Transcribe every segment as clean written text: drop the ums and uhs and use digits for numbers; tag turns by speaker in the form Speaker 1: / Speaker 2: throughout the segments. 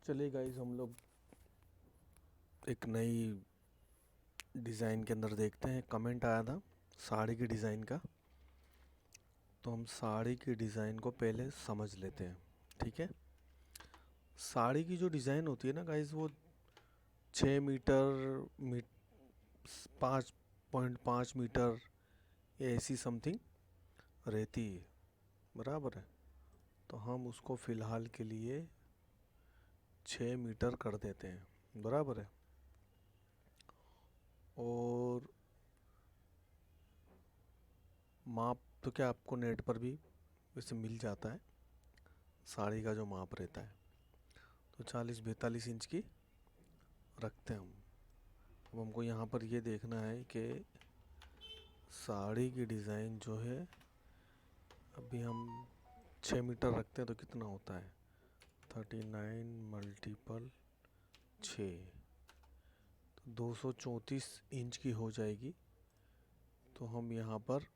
Speaker 1: चलिए गाइस, हम लोग एक नई डिज़ाइन के अंदर देखते हैं। कमेंट आया था साड़ी की डिज़ाइन का, तो हम साड़ी की डिज़ाइन को पहले समझ लेते हैं। ठीक है। साड़ी की जो डिज़ाइन होती है ना गाइस, वो 6 मीटर 5.5 मीटर या ऐसी समथिंग रहती है, बराबर है। तो हम उसको फ़िलहाल के लिए 6 मीटर कर देते हैं, बराबर है। और माप तो क्या आपको नेट पर भी वैसे मिल जाता है, साड़ी का जो माप रहता है। तो 40-42 इंच की रखते हैं हम। अब हमको यहाँ पर ये देखना है कि साड़ी की डिज़ाइन जो है, अभी हम 6 मीटर रखते हैं तो कितना होता है, 39 मल्टीपल 6, तो 234 इंच की हो जाएगी। तो हम यहाँ पर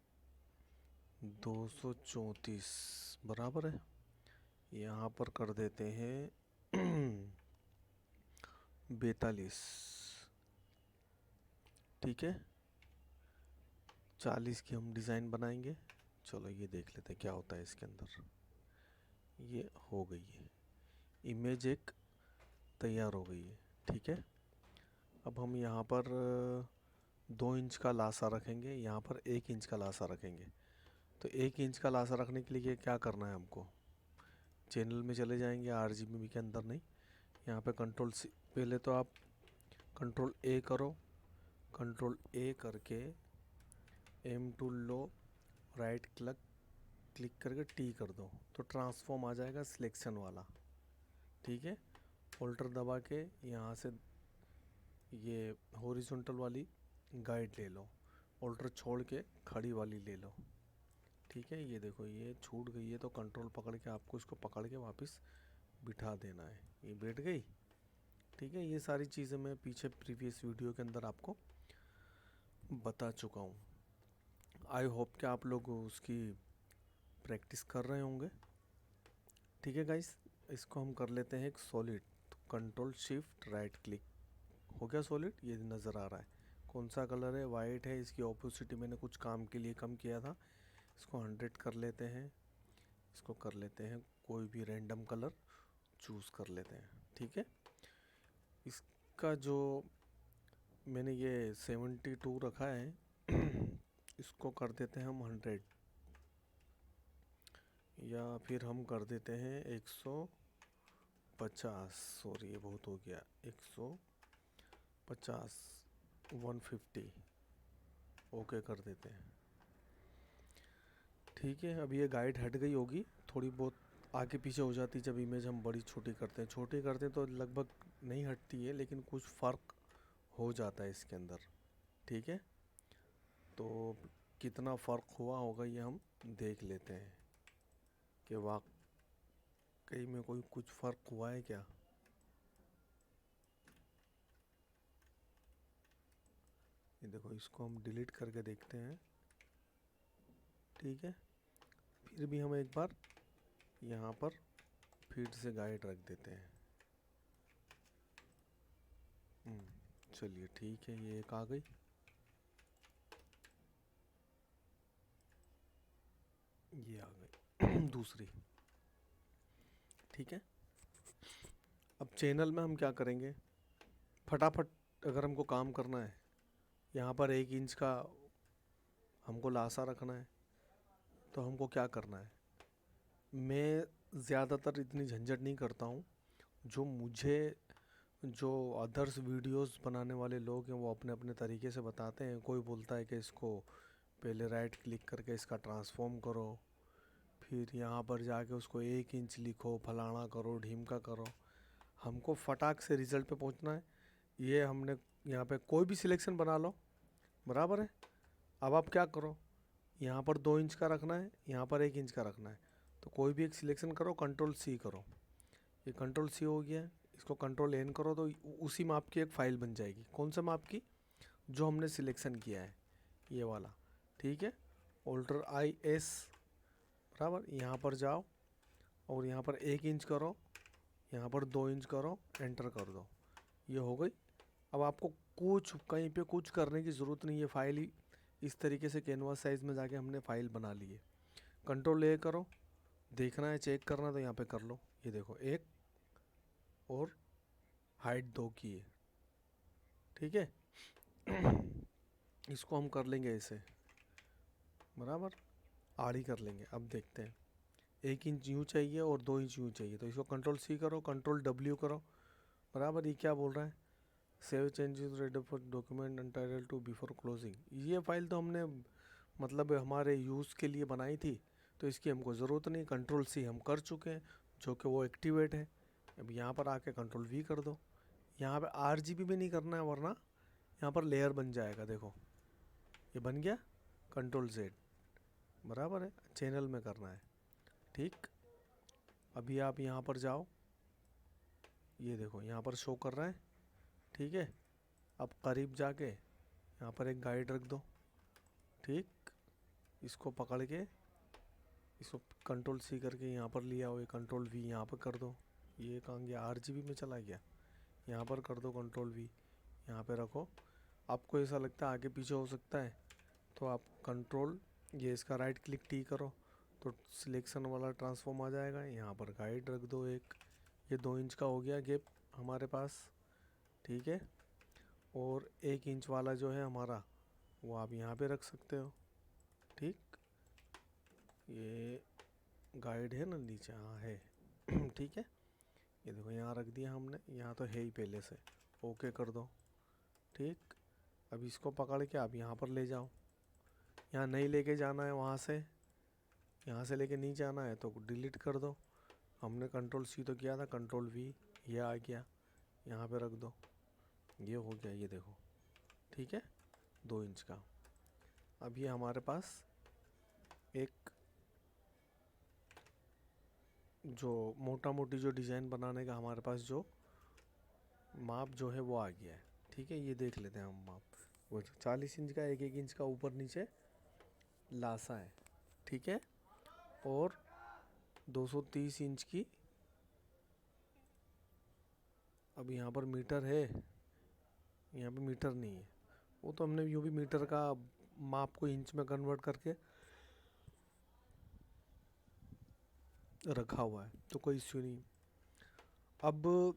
Speaker 1: 234 बराबर है, यहाँ पर कर देते हैं 42। ठीक है, 40 की हम डिज़ाइन बनाएंगे। चलो ये देख लेते हैं क्या होता है इसके अंदर। ये हो गई है, इमेज एक तैयार हो गई है। ठीक है। अब हम यहाँ पर 2 इंच का लासा रखेंगे, यहाँ पर 1 इंच का लासा रखेंगे। तो 1 इंच का लासा रखने के लिए क्या करना है हमको, चैनल में चले जाएंगे, RGB के अंदर नहीं, यहाँ पे कंट्रोल सी, पहले तो आप कंट्रोल A करो, कंट्रोल A करके M टूल लो, राइट क्लिक करके T कर दो, तो ट्रांसफॉर्म आ जाएगा सिलेक्शन वाला। ठीक है। ऑल्टर दबा के यहाँ से ये हॉरिजॉन्टल वाली गाइड ले लो, ऑल्टर छोड़ के खड़ी वाली ले लो। ठीक है, ये देखो ये छूट गई है, तो कंट्रोल पकड़ के आपको इसको पकड़ के वापस बिठा देना है, ये बैठ गई। ठीक है, ये सारी चीज़ें मैं पीछे प्रीवियस वीडियो के अंदर आपको बता चुका हूँ। आई होप कि आप लोग उसकी प्रैक्टिस कर रहे होंगे। ठीक है गाइस, इसको हम कर लेते हैं एक सॉलिड। तो कंट्रोल शिफ्ट राइट क्लिक, हो गया सॉलिड, ये नज़र आ रहा है। कौन सा कलर है, वाइट है। इसकी ऑपोसिटी मैंने कुछ काम के लिए कम किया था, इसको 100 कर लेते हैं। इसको कर लेते हैं कोई भी रैंडम कलर चूज़ कर लेते हैं। ठीक है, इसका जो मैंने ये 72 रखा है इसको कर देते हैं हम 100, या फिर हम कर देते हैं 150। सॉरी ये बहुत हो गया, 150 150 ओके कर देते हैं। ठीक है, अब ये गाइड हट गई होगी, थोड़ी बहुत आगे पीछे हो जाती जब इमेज हम बड़ी छोटी करते हैं। छोटी करते हैं तो लगभग नहीं हटती है, लेकिन कुछ फ़र्क हो जाता है इसके अंदर। ठीक है, तो कितना फ़र्क हुआ होगा ये हम देख लेते हैं कि वाकई में कोई कुछ फ़र्क हुआ है क्या। ये देखो, इसको हम डिलीट करके देखते हैं। ठीक है, फिर भी हम एक बार यहाँ पर फिर से गाइड रख देते हैं। चलिए ठीक है, ये एक आ गई। ये आ गई दूसरी। ठीक है, अब चैनल में हम क्या करेंगे, फटाफट अगर हमको काम करना है, यहाँ पर 1 इंच का हमको लासा रखना है, तो हमको क्या करना है, मैं ज़्यादातर इतनी झंझट नहीं करता हूँ। जो अदर्स वीडियोस बनाने वाले लोग हैं वो अपने अपने तरीके से बताते हैं। कोई बोलता है कि इसको पहले राइट क्लिक करके इसका ट्रांसफॉर्म करो, फिर यहाँ पर जाके उसको 1 इंच लिखो, फलाना करो, ढीमका करो। हमको फटाक से रिज़ल्ट पे पहुँचना है। ये हमने यहाँ पे कोई भी सिलेक्शन बना लो, बराबर है। अब आप क्या करो, यहाँ पर 2 इंच का रखना है, यहाँ पर 1 इंच का रखना है, तो कोई भी एक सिलेक्शन करो, कंट्रोल C करो। ये कंट्रोल C हो गया, इसको कंट्रोल N करो, तो उसी माप की एक फ़ाइल बन जाएगी। कौन सा माप की, जो हमने सिलेक्शन किया है, ये वाला। ठीक है, ऑल्टर IS, बराबर। यहाँ पर जाओ और यहाँ पर 1 इंच करो, यहाँ पर 2 इंच करो, एंटर कर दो, ये हो गई। अब आपको कुछ कहीं पे कुछ करने की ज़रूरत नहीं है, फाइल ही इस तरीके से कैनवास साइज़ में जाके हमने फाइल बना ली है। कंट्रोल ए करो, देखना है चेक करना तो यहाँ पे कर लो। ये देखो, एक और हाइट 2 की है, ठीक है। इसको हम कर लेंगे ऐसे, बराबर आड़ी कर लेंगे। अब देखते हैं, 1 इंच यूँ चाहिए और 2 इंच यूँ चाहिए, तो इसको कंट्रोल सी करो, कंट्रोल डब्ल्यू करो, बराबर। ये क्या बोल रहा है, save changes ready for document untitled two before closing. ये फाइल तो हमने मतलब हमारे यूज़ के लिए बनाई थी, तो इसकी हमको ज़रूरत नहीं। कंट्रोल सी हम कर चुके हैं, जो कि वो एक्टिवेट है। अब यहाँ पर आके कंट्रोल वी कर दो। यहाँ पे RGB भी नहीं करना है, वरना यहाँ पर लेयर बन जाएगा। देखो ये बन गया, कंट्रोल Z, बराबर है, चैनल में करना है, ठीक। अभी आप यहाँ पर जाओ, ये देखो यहाँ पर शो कर रहा है, ठीक है। अब करीब जाके यहाँ पर एक गाइड रख दो, ठीक। इसको पकड़ के इसको कंट्रोल सी करके यहाँ पर लिया हो, ये कंट्रोल वी यहाँ पर कर दो। ये कहाँ गया, RGB में चला गया, यहाँ पर कर दो कंट्रोल वी, यहाँ पे रखो। आपको ऐसा लगता है आगे पीछे हो सकता है, तो आप कंट्रोल ये इसका राइट क्लिक टी करो, तो सिलेक्शन वाला ट्रांसफॉर्म आ जाएगा। यहाँ पर गाइड रख दो एक, ये 2 इंच का हो गया गैप हमारे पास, ठीक है। और 1 इंच वाला जो है हमारा, वो आप यहाँ पे रख सकते हो, ठीक। ये गाइड है ना नीचे, हाँ है। ठीक है, ये देखो यहाँ रख दिया हमने, यहाँ तो है ही पहले से, ओके कर दो, ठीक। अब इसको पकड़ के आप यहाँ पर ले जाओ। यहाँ नहीं लेके जाना है, वहाँ से यहाँ से लेके नहीं जाना है तो डिलीट कर दो। हमने कंट्रोल सी तो किया था, कंट्रोल वी, ये आ गया, यहाँ पे रख दो, ये हो गया, ये देखो, ठीक है, 2 इंच का। अब ये हमारे पास एक जो मोटा मोटी जो डिज़ाइन बनाने का हमारे पास जो माप जो है वो आ गया है, ठीक है। ये देख लेते हैं हम माप, वो 40 इंच का 1-1 इंच का ऊपर नीचे लासा है, ठीक है। और 230 इंच की, अब यहाँ पर मीटर है, यहाँ पे मीटर नहीं है, वो तो हमने यूँ भी मीटर का माप को इंच में कन्वर्ट करके रखा हुआ है, तो कोई इश्यू नहीं। अब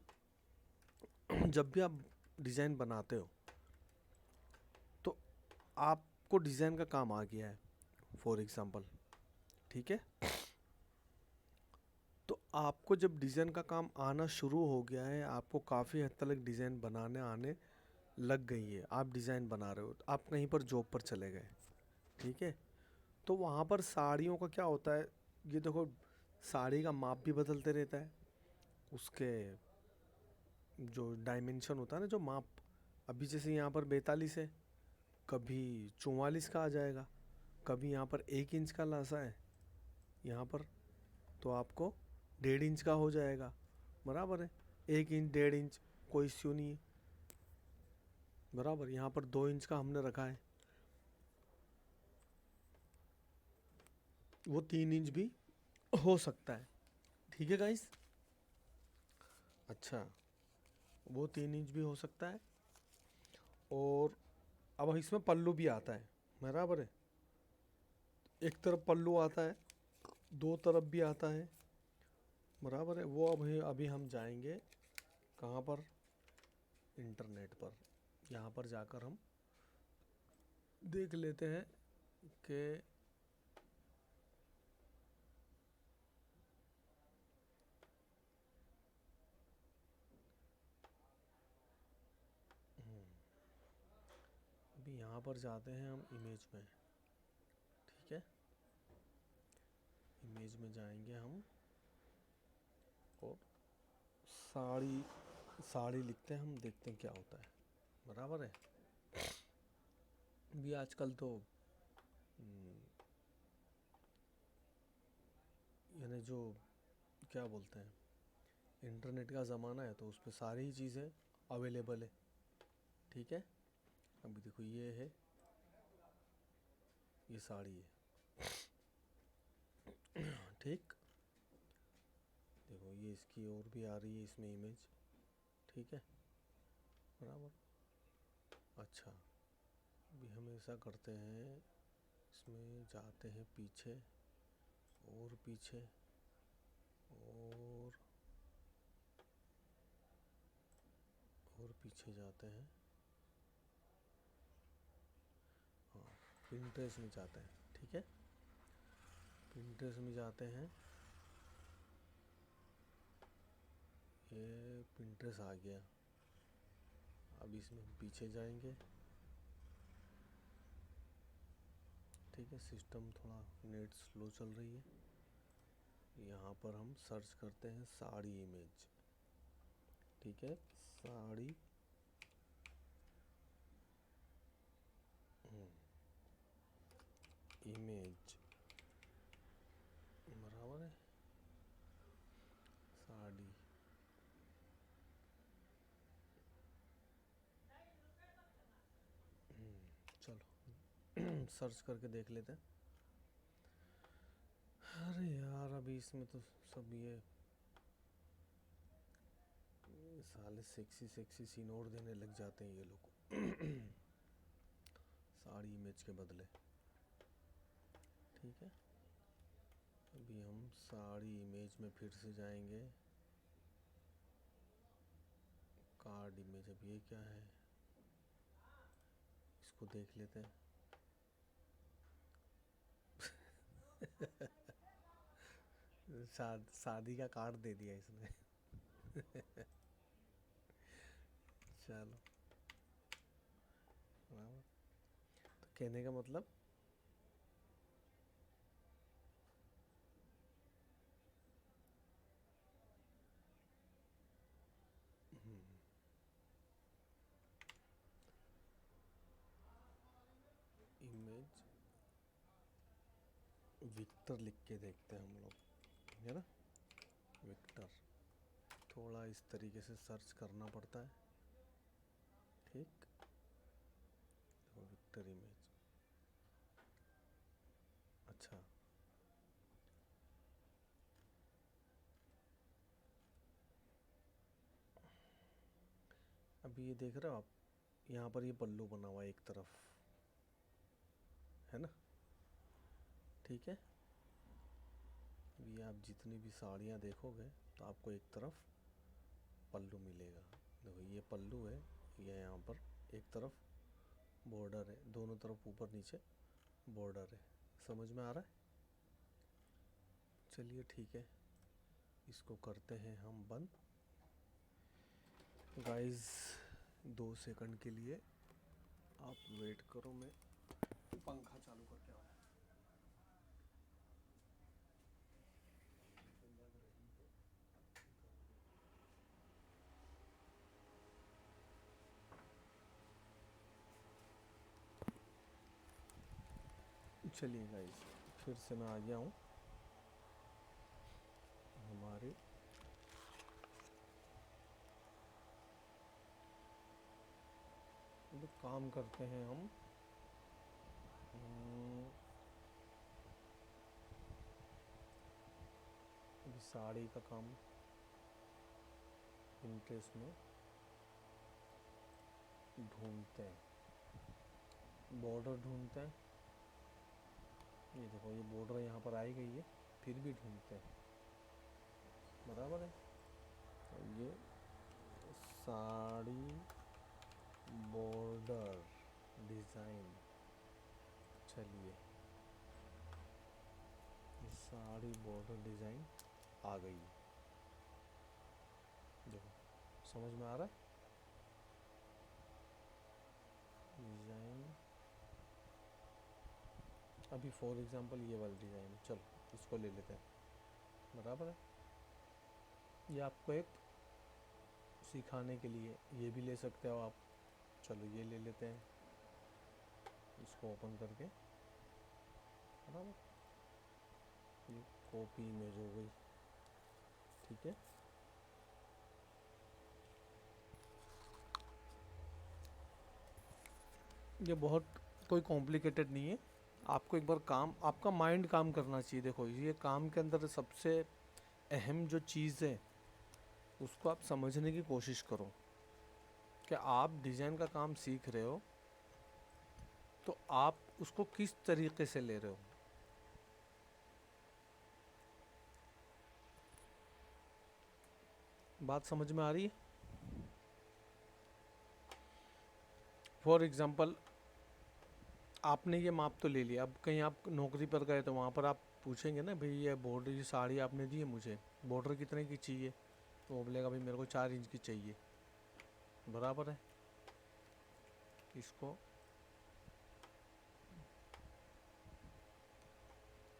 Speaker 1: जब भी आप डिज़ाइन बनाते हो तो आपको डिज़ाइन का काम आ गया है, फॉर एग्ज़ाम्पल, ठीक है। तो आपको जब डिज़ाइन का काम आना शुरू हो गया है, आपको काफ़ी हद तक डिज़ाइन बनाने आने लग गई है, आप डिज़ाइन बना रहे हो, तो आप कहीं पर जॉब पर चले गए, ठीक है। तो वहाँ पर साड़ियों का क्या होता है, ये देखो साड़ी का माप भी बदलते रहता है, उसके जो डायमेंशन होता है ना, जो माप, अभी जैसे यहाँ पर 42 है, कभी 44 का आ जाएगा, कभी यहाँ पर 1 इंच का लासा है यहाँ पर, तो आपको 1.5 इंच का हो जाएगा, बराबर है। 1 इंच 1.5 इंच कोई इश्यू नहीं है, बराबर। यहाँ पर 2 इंच का हमने रखा है, वो 3 इंच भी हो सकता है, ठीक है गाइस। अच्छा, वो 3 इंच भी हो सकता है। और अब इसमें पल्लू भी आता है, बराबर है। एक तरफ पल्लू आता है, 2 तरफ भी आता है, बराबर है। वो अभी हम जाएंगे कहाँ पर, इंटरनेट पर। यहाँ पर जाकर हम देख लेते हैं कि अभी यहाँ पर जाते हैं हम इमेज में, ठीक है। इमेज में जाएंगे हम और साड़ी साड़ी लिखते हैं, हम देखते हैं क्या होता है, बराबर है। भी आजकल तो यानी जो क्या बोलते हैं, इंटरनेट का ज़माना है, तो उस पर सारी ही चीज़ें अवेलेबल है, ठीक है। अभी देखो ये है, ये साड़ी है, ठीक। देखो ये इसकी ओर भी आ रही है इसमें इमेज, ठीक है, बराबर। अच्छा, अभी हम ऐसा करते हैं, इसमें जाते हैं पीछे और पीछे और पीछे जाते हैं। हाँ, पिंटरेस्ट में जाते हैं, ठीक है, पिंटरेस्ट में जाते हैं। ये पिंटरेस्ट आ गया। अब इसमें हम पीछे जाएंगे, ठीक है, सिस्टम थोड़ा नेट स्लो चल रही है। यहाँ पर हम सर्च करते हैं साड़ी इमेज, ठीक है, साड़ी इमेज, बराबर है, साड़ी। चलो सर्च करके देख लेते हैं। अरे यार अभी इसमें तो सब ये साले सेक्सी सेक्सी सीन और देने लग जाते हैं ये लोग साड़ी इमेज के बदले, ठीक है। अभी हम साड़ी इमेज में फिर से जाएंगे, कार्ड इमेज। अब ये क्या है, इसको देख लेते हैं शादी का कार्ड दे दिया इसने चलो, तो कहने का मतलब इमेज विक्टर लिख के देखते हैं हम लोग, है ना, विक्टर। थोड़ा इस तरीके से सर्च करना पड़ता है, ठीक, तो विक्टर इमेज। अच्छा, अभी ये देख रहे हो आप, यहाँ पर ये पल्लू बना हुआ है एक तरफ, है ना, ठीक है। ये आप जितनी भी साड़ियाँ देखोगे तो आपको एक तरफ पल्लू मिलेगा। देखो ये पल्लू है, ये यहाँ पर एक तरफ बॉर्डर है, दोनों तरफ ऊपर नीचे बॉर्डर है। समझ में आ रहा है? चलिए ठीक है, इसको करते हैं हम बंद। गाइस 2 सेकंड के लिए आप वेट करो, मैं पंखा चालू करके आया। चलिए गाइस, फिर से मैं आ गया हूँ हमारे तो काम करते हैं हम अभी साड़ी का काम पिंटरेस्ट में ढूंढते हैं, बॉर्डर ढूंढते हैं। ये देखो ये बॉर्डर यहाँ पर आई गई है, फिर भी ढूंढते हैं, बराबर है। तो ये साड़ी बॉर्डर डिज़ाइन, चलिए ये साड़ी बॉर्डर डिज़ाइन आ गई, देखो समझ में आ रहा है डिज़ाइन। अभी फॉर एग्जांपल ये वाला डिज़ाइन, चलो इसको ले लेते हैं, बराबर है। ये आपको एक सिखाने के लिए ये भी ले सकते हो आप, चलो ये ले लेते हैं, इसको ओपन करके, बराबर। ये कॉपी इमेज हो गई, ठीक है। ये बहुत कोई कॉम्प्लिकेटेड नहीं है, आपको एक बार काम, आपका माइंड काम करना चाहिए। देखो ये काम के अंदर सबसे अहम जो चीज़ है उसको आप समझने की कोशिश करो कि आप डिज़ाइन का काम सीख रहे हो तो आप उसको किस तरीके से ले रहे हो। बात समझ में आ रही है? फॉर एग्ज़ाम्पल आपने ये माप तो ले लिया, अब कहीं आप नौकरी पर गए तो वहाँ पर आप पूछेंगे ना, भाई ये बॉर्डर, ये साड़ी आपने दी है मुझे, बॉर्डर कितने की चाहिए, तो वो बोलेगा भाई मेरे को 4 इंच की चाहिए। बराबर है। इसको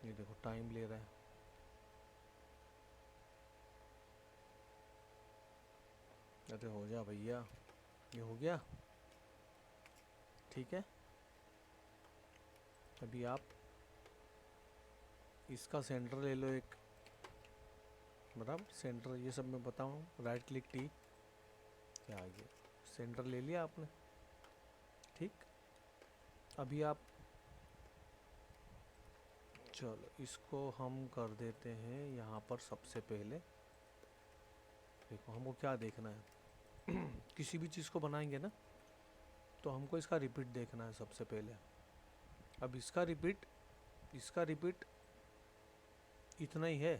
Speaker 1: ये देखो टाइम ले रहा है। अरे हो जा भैया, ये हो गया। ठीक है, अभी आप इसका सेंटर ले लो एक। बराबर, सेंटर ये सब मैं बताऊँ, राइट क्लिक टी, क्या आ गया, सेंटर ले लिया आपने। ठीक, अभी आप, चलो इसको हम कर देते हैं यहाँ पर। सबसे पहले देखो हमको क्या देखना है किसी भी चीज़ को बनाएंगे ना तो हमको इसका रिपीट देखना है सबसे पहले। अब इसका रिपीट इतना ही है,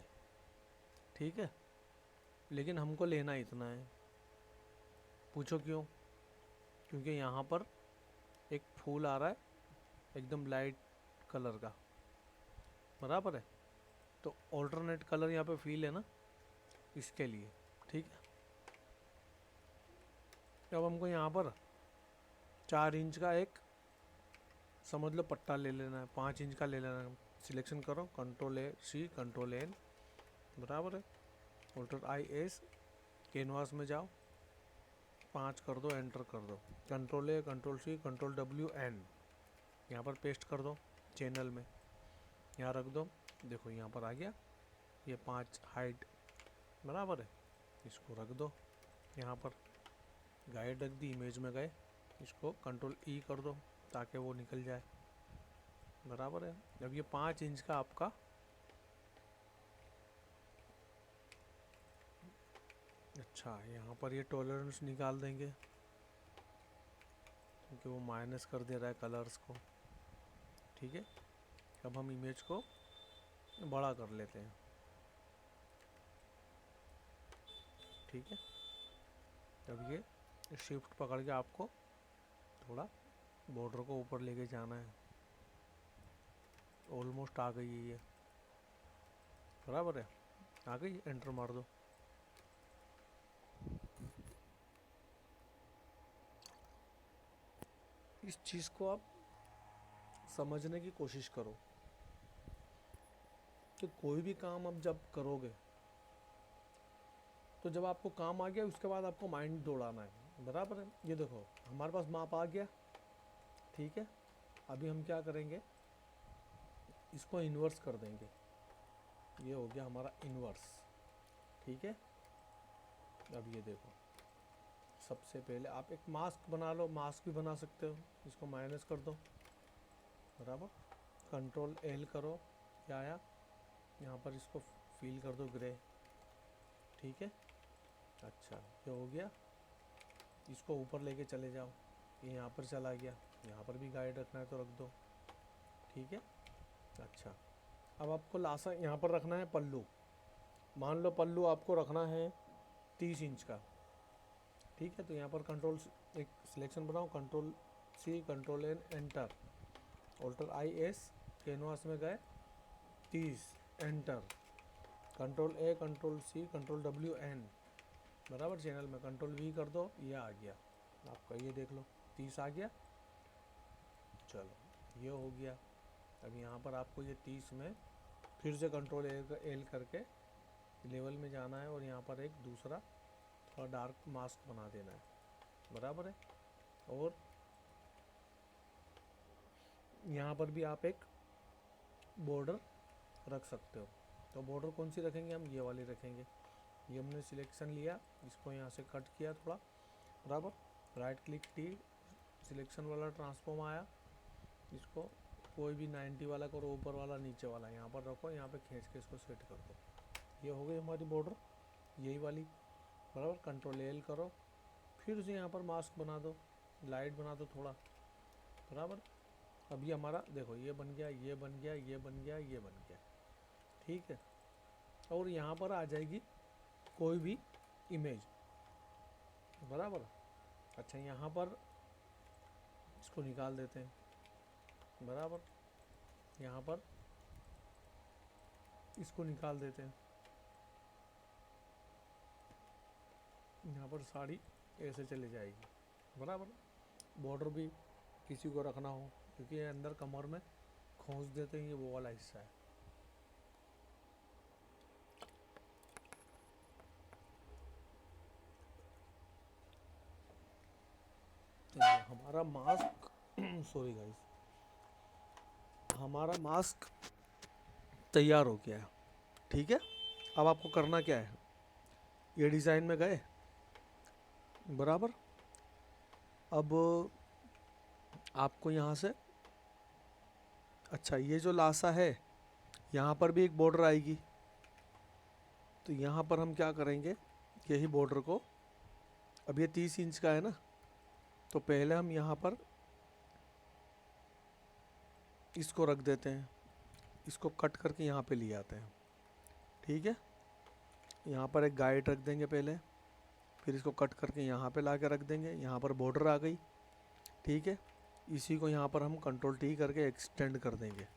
Speaker 1: ठीक है, लेकिन हमको लेना इतना है। पूछो क्यों? क्योंकि यहाँ पर एक फूल आ रहा है एकदम लाइट कलर का। बराबर है, तो ऑल्टरनेट कलर यहाँ पे फील है ना, इसके लिए। ठीक है, अब हमको यहाँ पर 4 इंच का एक समझ लो पट्टा ले लेना है, 5 इंच का ले लेना है। सिलेक्शन करो, control A C, control N. बराबर है, ऑल्टर आई एस, कैनवास में जाओ, 5 कर दो, एंटर कर दो, control A, control C, control W N, यहाँ पर पेस्ट कर दो चैनल में, यहाँ रख दो। देखो यहाँ पर आ गया ये 5 हाइट। बराबर है, इसको रख दो यहाँ पर, गाइड रख दी, इमेज में गए, इसको कंट्रोल ई कर दो ताकि वो निकल जाए। बराबर है, अब ये 5 इंच का आपका, अच्छा यहाँ पर ये टॉलरेंस निकाल देंगे क्योंकि वो माइनस कर दे रहा है कलर्स को। ठीक है, अब हम इमेज को बड़ा कर लेते हैं। ठीक है, अब ये शिफ्ट पकड़ के आपको थोड़ा बॉर्डर को ऊपर लेके जाना है। ऑलमोस्ट आ गई है ये। बराबर है, आ गई, एंटर मार दो। इस चीज़ को आप समझने की कोशिश करो कि कोई भी काम आप जब करोगे तो जब आपको काम आ गया उसके बाद आपको माइंड दौड़ाना है। बराबर है, ये देखो हमारे पास माप आ गया। ठीक है, अभी हम क्या करेंगे, इसको इन्वर्स कर देंगे। ये हो गया हमारा इन्वर्स। ठीक है, अब ये देखो, सबसे पहले आप एक मास्क बना लो, मास्क भी बना सकते हो, इसको माइनस कर दो। बराबर, कंट्रोल एल करो, क्या आया यहाँ पर, इसको फील कर दो ग्रे। ठीक है, अच्छा ये हो गया, इसको ऊपर लेके चले जाओ, ये यहाँ पर चला गया, यहाँ पर भी गाइड रखना है तो रख दो। ठीक है, अच्छा अब आपको लासा यहाँ पर रखना है पल्लू। मान लो पल्लू आपको रखना है 30 इंच का। ठीक है, तो यहाँ पर कंट्रोल एक सिलेक्शन बनाओ, control C, control N, enter, alt I S, canvas में गए, 30, enter, control A, control C, control W N. बराबर, चैनल में कंट्रोल वी कर दो, ये आ गया आपका, ये देख लो 30 आ गया। चलो ये हो गया, अब यहाँ पर आपको ये 30 में फिर से कंट्रोल एल करके लेवल में जाना है और यहाँ पर एक दूसरा थोड़ा डार्क मास्क बना देना है। बराबर है, और यहाँ पर भी आप एक बॉर्डर रख सकते हो। तो बॉर्डर कौन सी रखेंगे हम, ये वाली रखेंगे। ये हमने सिलेक्शन लिया, इसको यहाँ से कट किया थोड़ा। बराबर, राइट क्लिक टी, सिलेक्शन वाला ट्रांसफॉर्म आया, इसको कोई भी 90 वाला करो, ऊपर वाला नीचे वाला यहाँ पर रखो, यहाँ पे खींच के इसको सेट कर दो। ये हो गई हमारी बॉर्डर, यही वाली, बराबर। कंट्रोल एल करो, फिर से यहाँ पर मास्क बना दो, लाइट बना दो थोड़ा, बराबर। अब ये हमारा देखो, ये बन गया, ये बन गया, ये बन गया, ये बन गया, ठीक है। और यहाँ पर आ जाएगी कोई भी इमेज, बराबर। अच्छा, यहाँ पर इसको निकाल देते हैं, बराबर। यहाँ पर इसको निकाल देते हैं, यहाँ पर साड़ी ऐसे चली जाएगी, बराबर। बॉर्डर भी किसी को रखना हो, क्योंकि ये अंदर कमर में खोस देते हैं, ये वो वाला हिस्सा है। तो ये हमारा मास्क सॉरी गाइस, हमारा मास्क तैयार हो गया है, ठीक है। अब आपको करना क्या है, ये डिज़ाइन में गए, बराबर। अब आपको यहाँ से, अच्छा ये जो लासा है यहाँ पर भी एक बॉर्डर आएगी, तो यहाँ पर हम क्या करेंगे, यही बॉर्डर को, अब ये 30 इंच का है ना, तो पहले हम यहाँ पर इसको रख देते हैं, इसको कट करके यहाँ पे ले आते हैं, ठीक है। यहाँ पर एक गाइड रख देंगे पहले, फिर इसको कट करके यहाँ पे ला के रख देंगे, यहाँ पर बॉर्डर आ गई, ठीक है। इसी को यहाँ पर हम कंट्रोल टी करके एक्सटेंड कर देंगे,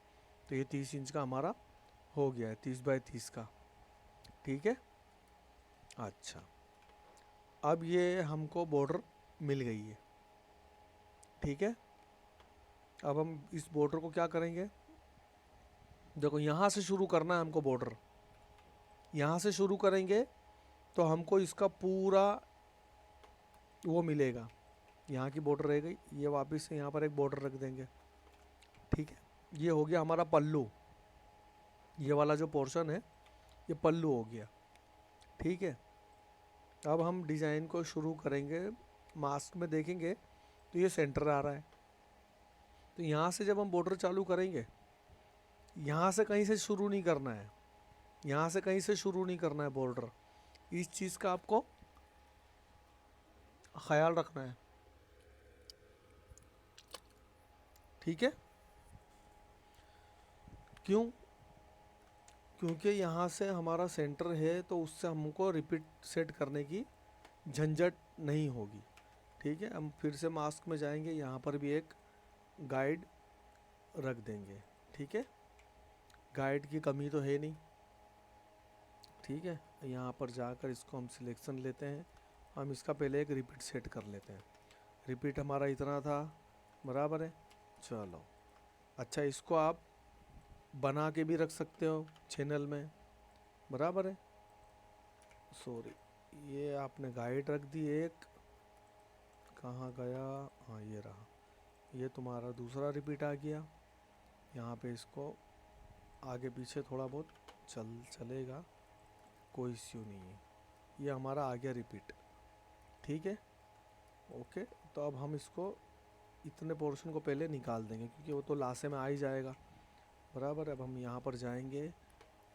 Speaker 1: तो ये 30 इंच का हमारा हो गया है, 30 बाय 30 का, ठीक है। अच्छा, अब ये हमको बॉर्डर मिल गई है, ठीक है। अब हम इस बॉर्डर को क्या करेंगे, देखो यहाँ से शुरू करना है हमको बॉर्डर, यहाँ से शुरू करेंगे तो हमको इसका पूरा वो मिलेगा, यहाँ की बॉर्डर रह गई, ये वापस से यहाँ पर एक बॉर्डर रख देंगे, ठीक है। ये हो गया हमारा पल्लू, ये वाला जो पोर्शन है ये पल्लू हो गया, ठीक है। अब हम डिज़ाइन को शुरू करेंगे, मास्क में देखेंगे तो ये सेंटर आ रहा है, तो यहाँ से जब हम बॉर्डर चालू करेंगे, यहाँ से कहीं से शुरू नहीं करना है, यहाँ से कहीं से शुरू नहीं करना है बॉर्डर, इस चीज़ का आपको ख्याल रखना है, ठीक है। क्यों, क्योंकि यहाँ से हमारा सेंटर है, तो उससे हमको रिपीट सेट करने की झंझट नहीं होगी, ठीक है। हम फिर से मास्क में जाएंगे, यहाँ पर भी एक गाइड रख देंगे, ठीक है। गाइड की कमी तो है नहीं, ठीक है। यहाँ पर जाकर इसको हम सिलेक्शन लेते हैं, हम इसका पहले एक रिपीट सेट कर लेते हैं, रिपीट हमारा इतना था, बराबर है। चलो, अच्छा इसको आप बना के भी रख सकते हो चैनल में, बराबर है। सॉरी, ये आपने गाइड रख दी एक, कहाँ गया, हाँ ये रहा, ये तुम्हारा दूसरा रिपीट आ गया। यहाँ पे इसको आगे पीछे थोड़ा बहुत चलेगा, कोई इश्यू नहीं है। ये हमारा आ गया रिपीट, ठीक है, ओके। तो अब हम इसको इतने पोर्शन को पहले निकाल देंगे, क्योंकि वो तो लासे में आ ही जाएगा, बराबर। अब हम यहाँ पर जाएंगे,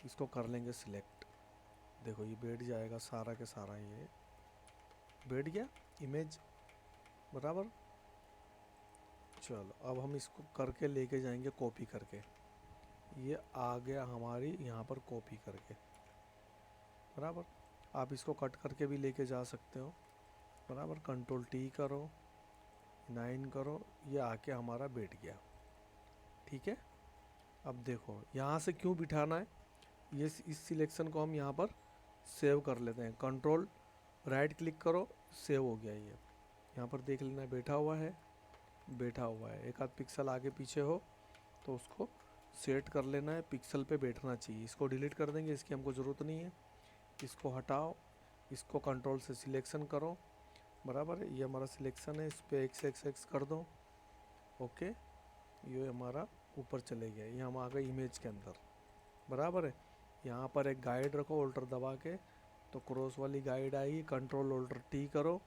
Speaker 1: इसको कर लेंगे सिलेक्ट, देखो ये बैठ जाएगा सारा के सारा, ये बैठ गया इमेज, बराबर। चलो, अब हम इसको करके लेके जाएंगे कॉपी करके, ये आ गया हमारी यहाँ पर कॉपी करके, बराबर। आप इसको कट करके भी लेके जा सकते हो, बराबर। कंट्रोल टी करो, 9 करो, ये आके हमारा बैठ गया, ठीक है। अब देखो यहाँ से क्यों बिठाना है, ये इस सिलेक्शन को हम यहाँ पर सेव कर लेते हैं, कंट्रोल राइट क्लिक करो, सेव हो गया ये। यहाँ पर देख लेना, बैठा हुआ है, बैठा हुआ है, एक आध पिक्सल आगे पीछे हो तो उसको सेट कर लेना है, पिक्सल पे बैठना चाहिए। इसको डिलीट कर देंगे, इसकी हमको ज़रूरत नहीं है, इसको हटाओ, इसको कंट्रोल से सिलेक्शन करो, बराबर है। ये हमारा सिलेक्शन है, इस पर x कर दो, ओके। ये हमारा ऊपर चले गया, ये हम आ गए इमेज के अंदर, बराबर है। यहाँ पर एक गाइड रखो, ऑल्टर दबा के, तो क्रॉस वाली गाइड आएगी, कंट्रोल ऑल्टर टी करो,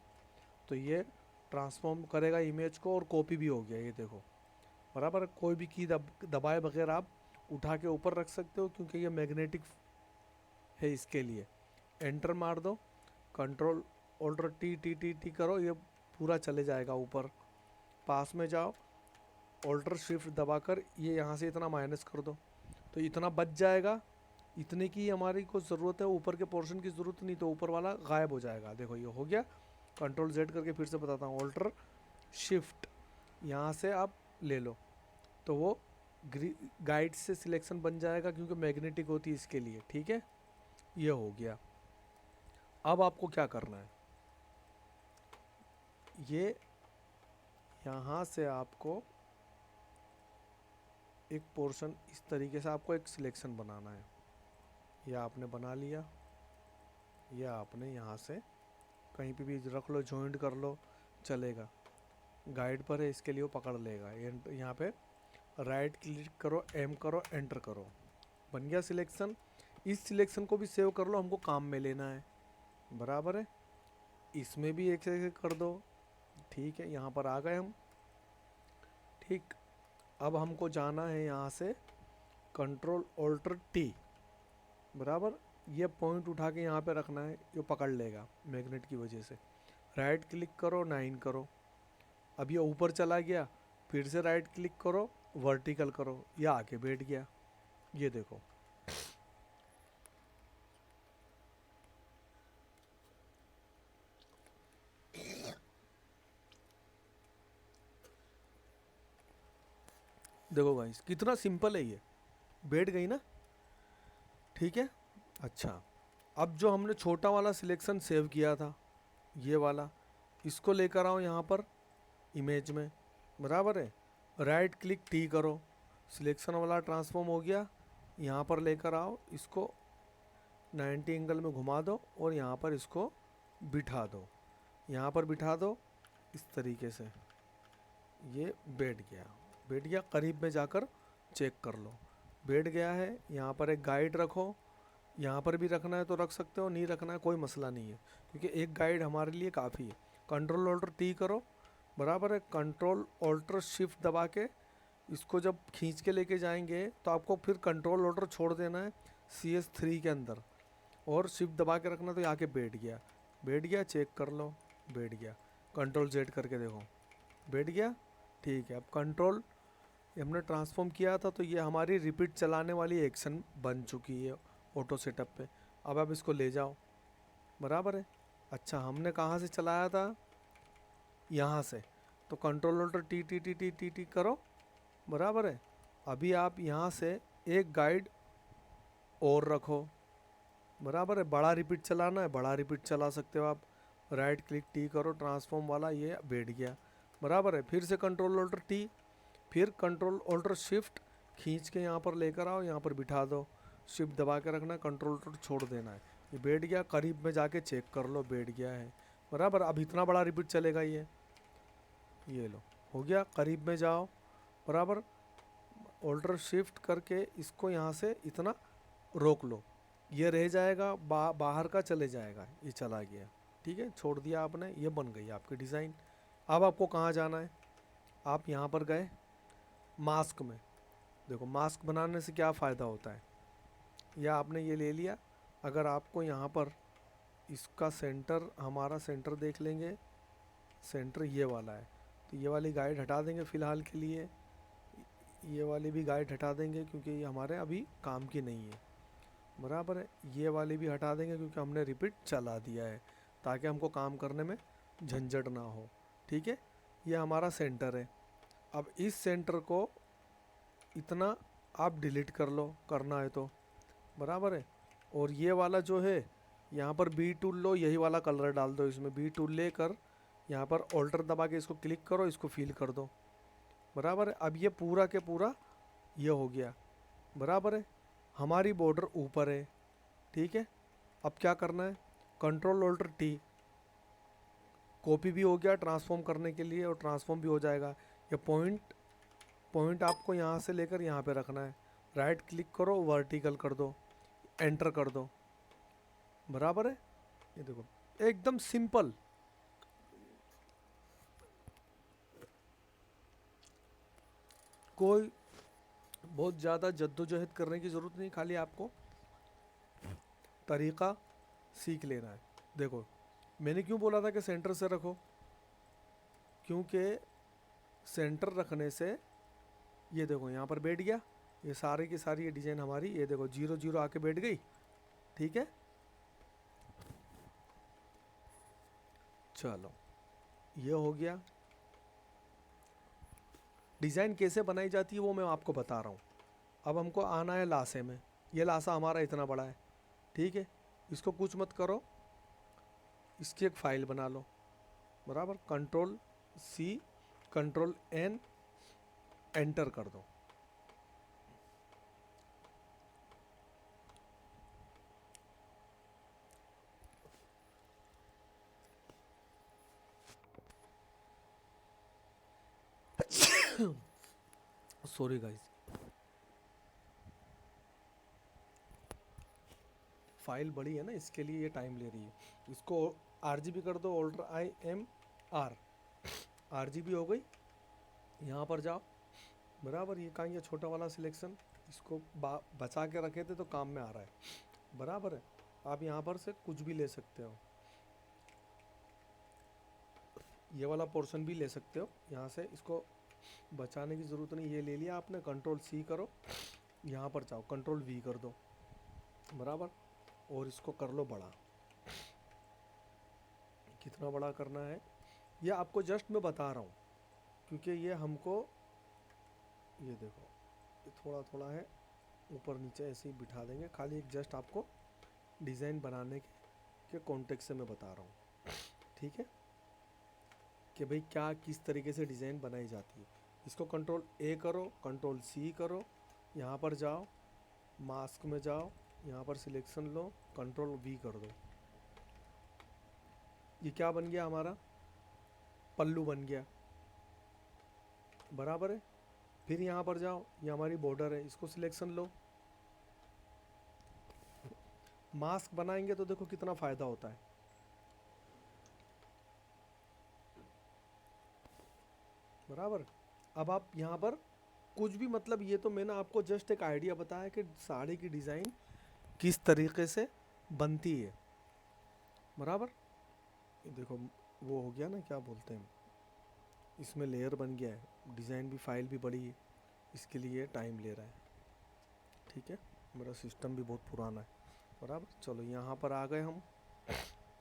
Speaker 1: तो ये ट्रांसफॉर्म करेगा इमेज को, और कॉपी भी हो गया, ये देखो, बराबर। कोई भी की दबाए बगैर आप उठा के ऊपर रख सकते हो, क्योंकि ये मैग्नेटिक है इसके लिए। एंटर मार दो, control alt T T T T करो, ये पूरा चले जाएगा ऊपर। पास में जाओ, ऑल्टर शिफ्ट दबाकर ये यहाँ से इतना माइनस कर दो, तो इतना बच जाएगा। इतने की हमारी को ज़रूरत है, ऊपर के पोर्शन की ज़रूरत नहीं, तो ऊपर वाला गायब हो जाएगा। देखो ये हो गया। कंट्रोल जेड करके फिर से बताता हूँ, ऑल्टर शिफ्ट यहाँ से आप ले लो, तो वो गाइड से सिलेक्शन बन जाएगा, क्योंकि मैग्नेटिक होती है इसके लिए। ठीक है, ये हो गया। अब आपको क्या करना है, ये यहाँ से आपको एक पोर्शन इस तरीके से आपको एक सिलेक्शन बनाना है। ये आपने बना लिया, ये आपने यहाँ से कहीं पे भी रख लो, जॉइंट कर लो, चलेगा। गाइड पर है इसके लिए वो पकड़ लेगा। यहाँ पे राइट क्लिक करो, एम करो, एंटर करो, बन गया सिलेक्शन। इस सिलेक्शन को भी सेव कर लो, हमको काम में लेना है, बराबर है। इसमें भी एक से कर दो, ठीक है। यहाँ पर आ गए हम, ठीक। अब हमको जाना है यहाँ से कंट्रोल ऑल्टर टी, बराबर। ये पॉइंट उठा के यहाँ पे रखना है, ये पकड़ लेगा मैग्नेट की वजह से। राइट क्लिक करो, 9 करो, अब ये ऊपर चला गया। फिर से राइट क्लिक करो, वर्टिकल करो, ये आके बैठ गया। ये देखो, देखो गाइस कितना सिंपल है, ये बैठ गई ना, ठीक है। अच्छा, अब जो हमने छोटा वाला सिलेक्शन सेव किया था, ये वाला, इसको लेकर आओ यहाँ पर इमेज में, बराबर है। राइट क्लिक टी करो, सिलेक्शन वाला ट्रांसफॉर्म हो गया। यहाँ पर लेकर आओ, इसको 90 एंगल में घुमा दो और यहाँ पर इसको बिठा दो, यहाँ पर बिठा दो इस तरीके से। ये बैठ गया, बैठ गया। करीब में जाकर चेक कर लो, बैठ गया है। यहाँ पर एक गाइड रखो, यहाँ पर भी रखना है तो रख सकते हो, नहीं रखना है कोई मसला नहीं है, क्योंकि एक गाइड हमारे लिए काफ़ी है। कंट्रोल ऑल्टर टी करो, बराबर है। कंट्रोल ऑल्टर शिफ्ट दबा के इसको जब खींच के लेके जाएंगे, तो आपको फिर कंट्रोल ऑल्टर छोड़ देना है CS3 के अंदर, और शिफ्ट दबा के रखना, तो यहाँ के बैठ गया। बैठ गया, चेक कर लो, बैठ गया। कंट्रोल जेड करके देखो, बैठ गया, ठीक है। अब कंट्रोल हमने ट्रांसफॉर्म किया था, तो ये हमारी रिपीट चलाने वाली एक्शन बन चुकी है ऑटो सेटअप पे। अब आप इसको ले जाओ, बराबर है। अच्छा, हमने कहाँ से चलाया था, यहाँ से, तो control alt T T T T T T करो, बराबर है। अभी आप यहाँ से एक गाइड और रखो, बराबर है। बड़ा रिपीट चलाना है, बड़ा रिपीट चला सकते हो आप। राइट क्लिक टी करो, ट्रांसफॉर्म वाला, ये बैठ गया, बराबर है। फिर से कंट्रोल ऑल्टर टी, फिर कंट्रोल ऑल्टर शिफ्ट खींच के यहाँ पर लेकर आओ, यहाँ पर बिठा दो, शिफ्ट दबा के रखना है, कंट्रोल ऑल्टर छोड़ देना है, ये बैठ गया। करीब में जाके चेक कर लो, बैठ गया है, बराबर। अब इतना बड़ा रिपीट चलेगा ये लो, हो गया। करीब में जाओ, बराबर, ऑल्टर शिफ्ट करके इसको यहाँ से इतना रोक लो, ये रह जाएगा, बाहर का चले जाएगा, ये चला गया, ठीक है। छोड़ दिया आपने, ये बन गई आपकी डिज़ाइन। अब आपको कहाँ जाना है, आप यहाँ पर गए मास्क में। देखो मास्क बनाने से क्या फ़ायदा होता है, या आपने ये ले लिया। अगर आपको यहाँ पर इसका सेंटर, हमारा सेंटर देख लेंगे, सेंटर ये वाला है, तो ये वाली गाइड हटा देंगे फ़िलहाल के लिए, ये वाली भी गाइड हटा देंगे क्योंकि ये हमारे अभी काम की नहीं है, बराबर है। ये वाली भी हटा देंगे क्योंकि हमने रिपीट चला दिया है, ताकि हमको काम करने में झंझट ना हो, ठीक है। ये हमारा सेंटर है। अब इस सेंटर को इतना आप डिलीट कर लो, करना है तो, बराबर है। और ये वाला जो है, यहाँ पर बी टूल लो, यही वाला कलर डाल दो इसमें, बी टूल लेकर यहाँ पर ऑल्टर दबा के इसको क्लिक करो, इसको फिल कर दो, बराबर है। अब ये पूरा के पूरा ये हो गया, बराबर है। हमारी बॉर्डर ऊपर है, ठीक है। अब क्या करना है, कंट्रोल ऑल्टर टी, कॉपी भी हो गया ट्रांसफॉर्म करने के लिए, और ट्रांसफॉर्म भी हो जाएगा। ये पॉइंट आपको यहाँ से लेकर यहाँ पे रखना है। राइट क्लिक करो, वर्टिकल कर दो, एंटर कर दो, बराबर है। ये देखो एकदम सिंपल, कोई बहुत ज़्यादा जद्दोजहद करने की ज़रूरत नहीं, खाली आपको तरीका सीख लेना है। देखो मैंने क्यों बोला था कि सेंटर से रखो, क्योंकि सेंटर रखने से ये देखो यहाँ पर बैठ गया, ये सारी की सारी ये डिज़ाइन हमारी ये देखो 0 0 आके बैठ गई। ठीक है, चलो ये हो गया। डिज़ाइन कैसे बनाई जाती है वो मैं आपको बता रहा हूँ। अब हमको आना है लासे में। ये लासा हमारा इतना बड़ा है, ठीक है, इसको कुछ मत करो, इसकी एक फ़ाइल बना लो, बराबर। Control C control N enter कर दो। सॉरी गाइस, फाइल बड़ी है ना, इसके लिए ये टाइम ले रही है। इसको RGB कर दो, AltIMR, RGB हो गई। यहाँ पर जाओ, बराबर। ये कहाँ, ये छोटा वाला सिलेक्शन, इसको बचा के रखे थे तो काम में आ रहा है, बराबर है। आप यहाँ पर से कुछ भी ले सकते हो, ये वाला पोर्शन भी ले सकते हो यहाँ से, इसको बचाने की ज़रूरत नहीं। ये ले लिया आपने, कंट्रोल C करो, यहाँ पर जाओ कंट्रोल V कर दो, बराबर। और इसको कर लो बड़ा। कितना बड़ा करना है ये आपको जस्ट मैं बता रहा हूँ, क्योंकि ये हमको, ये देखो ये थोड़ा थोड़ा है, ऊपर नीचे ऐसे ही बिठा देंगे। खाली एक जस्ट आपको डिज़ाइन बनाने के कॉन्टेक्स्ट से मैं बता रहा हूँ, ठीक है, कि भाई क्या किस तरीके से डिज़ाइन बनाई जाती है। इसको कंट्रोल A करो, कंट्रोल C करो, यहाँ पर जाओ, मास्क में जाओ, यहाँ पर सिलेक्शन लो, कंट्रोल V कर दो। ये क्या बन गया हमारा, पल्लू बन गया, बराबर है। फिर यहाँ पर जाओ, ये हमारी बॉर्डर है, इसको सिलेक्शन लो। मास्क बनाएंगे तो देखो कितना फ़ायदा होता है, बराबर। अब आप यहाँ पर कुछ भी, मतलब ये तो मैंने आपको जस्ट एक आइडिया बताया कि साड़ी की डिज़ाइन किस तरीके से बनती है, बराबर। ये देखो वो हो गया ना, क्या बोलते हैं, इसमें लेयर बन गया है, डिज़ाइन भी, फाइल भी बड़ी है, इसके लिए टाइम ले रहा है, ठीक है। मेरा सिस्टम भी बहुत पुराना है, बराबर। चलो यहाँ पर आ गए हम,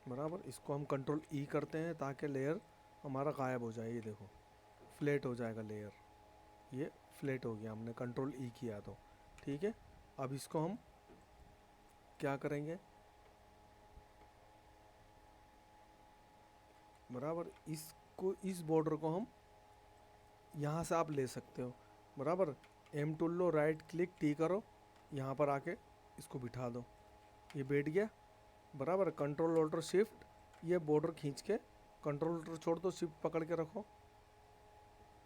Speaker 1: बराबर। इसको हम कंट्रोल E करते हैं ताकि लेयर हमारा गायब हो जाए। ये देखो फ्लैट हो जाएगा लेयर, ये फ्लैट हो गया, हमने कंट्रोल E किया तो, ठीक है। अब इसको हम क्या करेंगे, बराबर, इसको, इस बॉर्डर को हम यहाँ से आप ले सकते हो, बराबर। M टूल लो, राइट क्लिक T करो, यहाँ पर आके इसको बिठा दो, ये बैठ गया, बराबर। कंट्रोल ऑल्टर शिफ्ट, ये बॉर्डर खींच के, कंट्रोल ऑल्टर छोड़ दो, शिफ्ट पकड़ के रखो,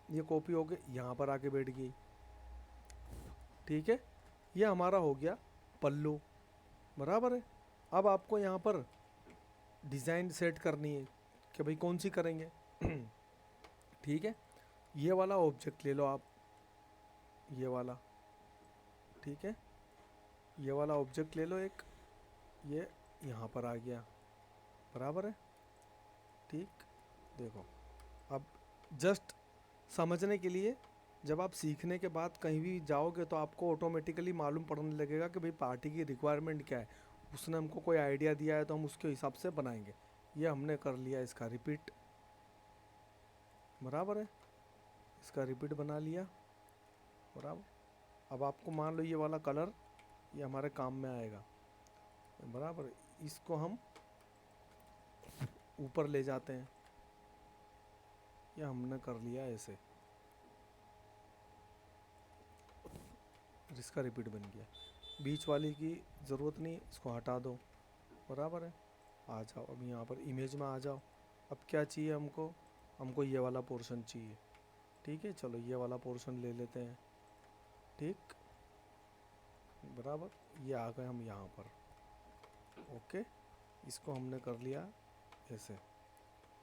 Speaker 1: ये कॉपी हो गई, यहाँ पर आके बैठ गई, ठीक है। ये हमारा हो गया पल्लू, बराबर है। अब आपको यहाँ पर डिज़ाइन सेट करनी है कि भाई कौन सी करेंगे, ठीक है। ये वाला ऑब्जेक्ट ले लो आप, ये वाला, ठीक है, ये वाला ऑब्जेक्ट ले लो एक, ये यहाँ पर आ गया, बराबर है, ठीक। देखो अब जस्ट समझने के लिए, जब आप सीखने के बाद कहीं भी जाओगे तो आपको ऑटोमेटिकली मालूम पड़ने लगेगा कि भाई पार्टी की रिक्वायरमेंट क्या है, उसने हमको कोई आइडिया दिया है तो हम उसके हिसाब से बनाएंगे। ये हमने कर लिया, इसका रिपीट, बराबर है, इसका रिपीट बना लिया, बराबर। अब आपको मान लो ये वाला कलर ये हमारे काम में आएगा, बराबर। इसको हम ऊपर ले जाते हैं, ये हमने कर लिया ऐसे, इसका रिपीट बन गया। बीच वाली की ज़रूरत नहीं, इसको हटा दो, बराबर है। आ जाओ अब यहाँ पर इमेज में आ जाओ। अब क्या चाहिए हमको, हमको ये वाला पोर्शन चाहिए, ठीक है। चलो ये वाला पोर्शन ले लेते हैं, ठीक, बराबर। ये आ गए हम यहाँ पर, ओके। इसको हमने कर लिया ऐसे,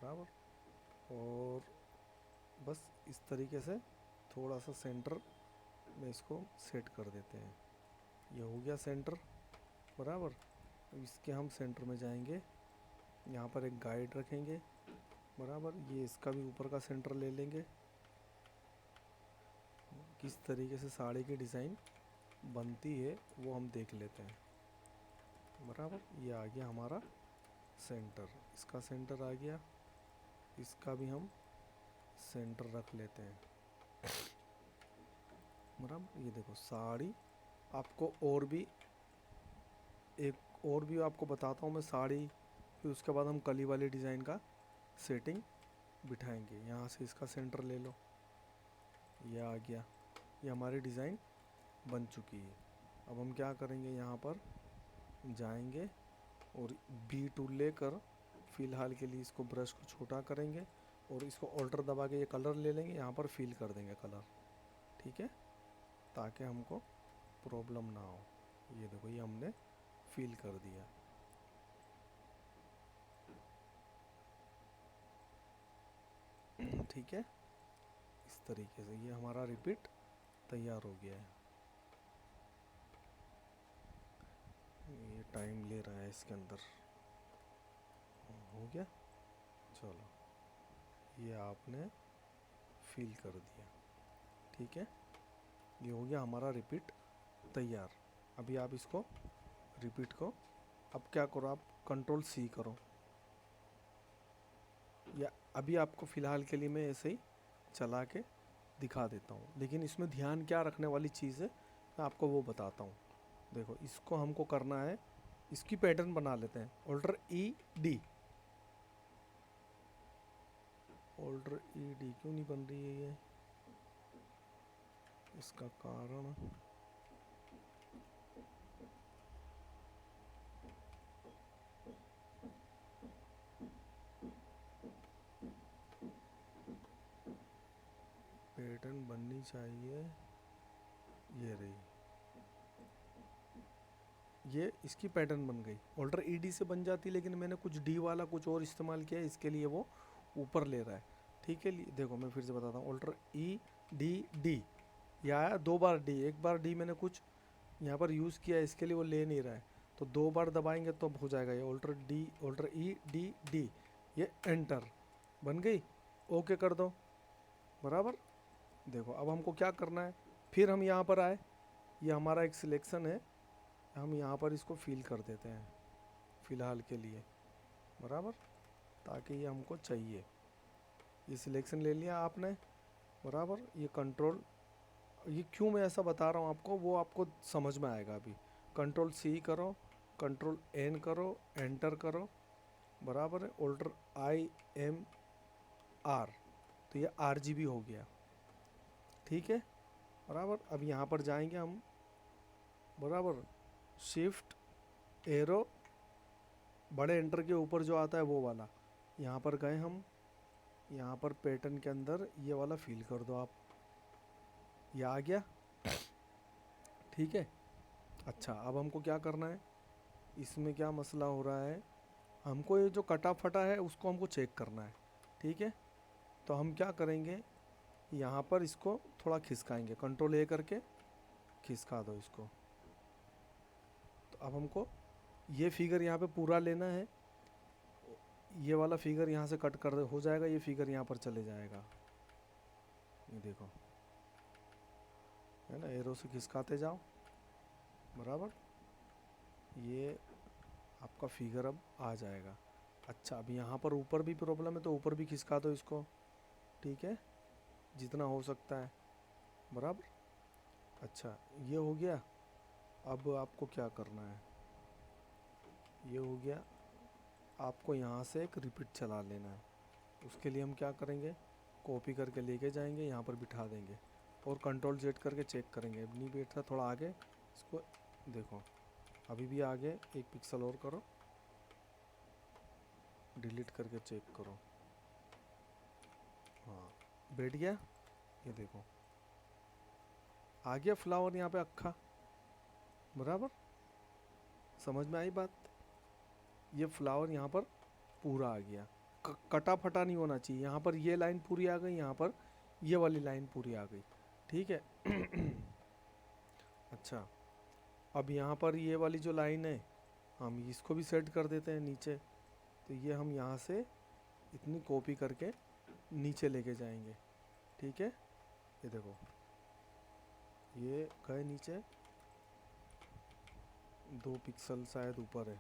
Speaker 1: बराबर। और बस इस तरीके से थोड़ा सा सेंटर में इसको सेट कर देते हैं, ये हो गया सेंटर, बराबर। इसके हम सेंटर में जाएंगे, यहाँ पर एक गाइड रखेंगे बराबर। ये इसका भी ऊपर का सेंटर ले लेंगे। किस तरीके से साड़ी की डिज़ाइन बनती है वो हम देख लेते हैं बराबर। ये आ गया हमारा सेंटर, इसका सेंटर आ गया, इसका भी हम सेंटर रख लेते हैं बराबर। ये देखो साड़ी, आपको और भी आपको बताता हूँ मैं साड़ी। फिर उसके बाद हम कली वाली डिज़ाइन का सेटिंग बिठाएंगे। यहाँ से इसका सेंटर ले लो, ये आ गया, ये हमारी डिज़ाइन बन चुकी है। अब हम क्या करेंगे, यहाँ पर जाएंगे और बी टूल लेकर फ़िलहाल के लिए इसको ब्रश को छोटा करेंगे और इसको ऑल्टर दबा के ये कलर ले लेंगे, यहाँ पर फिल कर देंगे कलर, ठीक है, ताकि हमको प्रॉब्लम ना हो। ये देखो ये हमने फिल कर दिया। ठीक है, इस तरीके से ये हमारा रिपीट तैयार हो गया है। ये टाइम ले रहा है इसके अंदर। हो गया, चलो ये आपने फिल कर दिया, ठीक है। ये हो गया हमारा रिपीट तैयार। अभी आप इसको रिपीट को अब क्या करो, आप कंट्रोल सी करो, या अभी आपको फ़िलहाल के लिए मैं ऐसे ही चला के दिखा देता हूँ। लेकिन इसमें ध्यान क्या रखने वाली चीज़ है मैं आपको वो बताता हूँ। देखो इसको हमको करना है, इसकी पैटर्न बना लेते हैं। Alt E D, alt E D क्यों नहीं बन रही है ये, इसका कारण पैटर्न बननी चाहिए, ये रही, ये इसकी पैटर्न बन गई। ऑल्टर ई डी से बन जाती, लेकिन मैंने कुछ डी वाला कुछ और इस्तेमाल किया है, इसके लिए वो ऊपर ले रहा है, ठीक है। देखो मैं फिर से बताता हूँ, ऑल्टर ई डी डी, यह आया 2 बार डी, 1 बार डी मैंने कुछ यहाँ पर यूज़ किया है, इसके लिए वो ले नहीं रहा है, तो 2 बार दबाएंगे तो हो जाएगा ये alt D, alt E D D, ये एंटर बन गई। ओके कर दो बराबर। देखो अब हमको क्या करना है, फिर हम यहाँ पर आए, ये हमारा एक सिलेक्शन है, हम यहाँ पर इसको फिल कर देते हैं फ़िलहाल के लिए बराबर, ताकि ये हमको चाहिए। ये सिलेक्शन ले लिया आपने बराबर। ये कंट्रोल, ये क्यों मैं ऐसा बता रहा हूँ आपको, वो आपको समझ में आएगा अभी। कंट्रोल सी करो, कंट्रोल एन करो, एंटर करो बराबर है। ऑल्टर आई एम आर, तो ये RGB हो गया, ठीक है बराबर। अब यहाँ पर जाएंगे हम बराबर, शिफ्ट एरो, बड़े एंटर के ऊपर जो आता है वो वाला, यहाँ पर गए हम, यहाँ पर पैटर्न के अंदर ये वाला फिल कर दो आप, ये आ गया, ठीक है। अच्छा अब हमको क्या करना है, इसमें क्या मसला हो रहा है, हमको ये जो कटा फटा है उसको हमको चेक करना है, ठीक है। तो हम क्या करेंगे, यहाँ पर इसको थोड़ा खिसकाएंगे, कंट्रोल ए करके खिसका दो इसको। तो अब हमको ये फिगर यहाँ पे पूरा लेना है, ये वाला फिगर यहाँ से कट कर हो जाएगा, ये फिगर यहाँ पर चले जाएगा, ये देखो है ना, एरो से खिसकाते जाओ बराबर, ये आपका फिगर अब आ जाएगा। अच्छा अब यहाँ पर ऊपर भी प्रॉब्लम है, तो ऊपर भी खिसका दो इसको, ठीक है, जितना हो सकता है बराबर। अच्छा ये हो गया। अब आपको क्या करना है, ये हो गया, आपको यहाँ से एक रिपीट चला लेना है। उसके लिए हम क्या करेंगे, कॉपी करके लेके जाएंगे, यहाँ पर बिठा देंगे और कंट्रोल जेड करके चेक करेंगे। अब नहीं बैठता, थोड़ा आगे इसको देखो, अभी भी आगे 1 पिक्सल और करो, डिलीट करके चेक करो, हाँ बैठ गया, ये देखो आ गया फ्लावर यहाँ पे अक्खा बराबर। समझ में आई बात, ये फ्लावर यहाँ पर पूरा आ गया, कटा फटा नहीं होना चाहिए। यहाँ पर ये लाइन पूरी आ गई, यहाँ पर ये वाली लाइन पूरी आ गई, ठीक है। अच्छा अब यहाँ पर ये वाली जो लाइन है हम इसको भी सेट कर देते हैं नीचे। तो ये हम यहाँ से इतनी कॉपी करके नीचे लेके जाएंगे, ठीक है। ये देखो, ये गए नीचे, 2 पिक्सल शायद ऊपर है,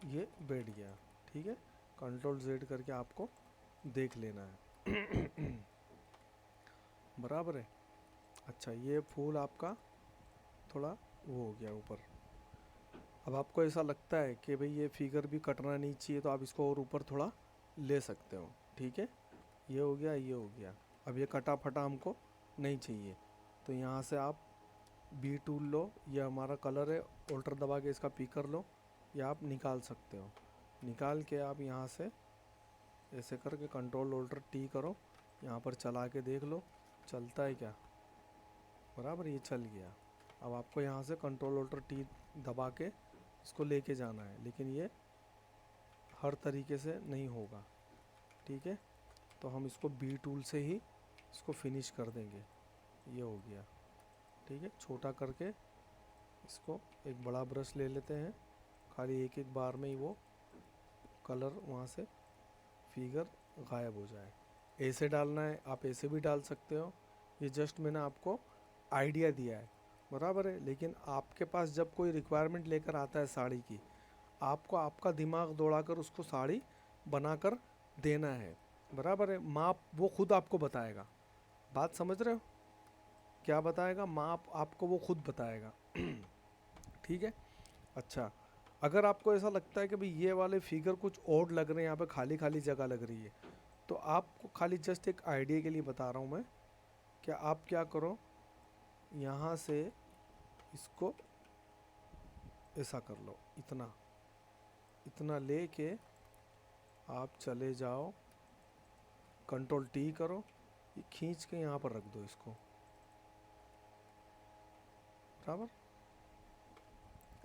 Speaker 1: ये बैठ गया, ठीक है। कंट्रोल Z करके आपको देख लेना है। बराबर है। अच्छा, ये फूल आपका थोड़ा वो हो गया ऊपर। अब आपको ऐसा लगता है कि भाई ये फिगर भी कटना नहीं चाहिए, तो आप इसको और ऊपर थोड़ा ले सकते हो, ठीक है। ये हो गया, ये हो गया। अब ये कटा फटा हमको नहीं चाहिए, तो यहाँ से आप बी टूल लो, ये हमारा कलर है, ऑल्टर दबा के इसका पी कर लो, या आप निकाल सकते हो। निकाल के आप यहाँ से ऐसे करके कंट्रोल ऑल्टर टी करो, यहाँ पर चला के देख लो चलता है क्या। बराबर, ये चल गया। अब आपको यहाँ से कंट्रोल ऑल्टर टी दबा के इसको लेके जाना है, लेकिन ये हर तरीके से नहीं होगा, ठीक है। तो हम इसको बी टूल से ही इसको फिनिश कर देंगे। ये हो गया, ठीक है। छोटा करके इसको एक बड़ा ब्रश ले लेते हैं, खाली एक एक बार में ही वो कलर वहाँ से फिगर गायब हो जाए। ऐसे डालना है, आप ऐसे भी डाल सकते हो। ये जस्ट मैंने आपको आइडिया दिया है, बराबर है। लेकिन आपके पास जब कोई रिक्वायरमेंट लेकर आता है साड़ी की, आपको आपका दिमाग दौड़ाकर उसको साड़ी बनाकर देना है, बराबर है। माप वो खुद आपको बताएगा। बात समझ रहे हो? क्या बताएगा? माप आपको वो खुद बताएगा। ठीक है। अच्छा, अगर आपको ऐसा लगता है कि भाई ये वाले फिगर कुछ और लग रहे हैं, यहाँ पे खाली खाली जगह लग रही है, तो आपको खाली जस्ट एक आइडिया के लिए बता रहा हूँ मैं, कि आप क्या करो, यहाँ से इसको ऐसा कर लो, इतना इतना लेके आप चले जाओ, कंट्रोल टी करो, ये खींच के यहाँ पर रख दो इसको, बराबर।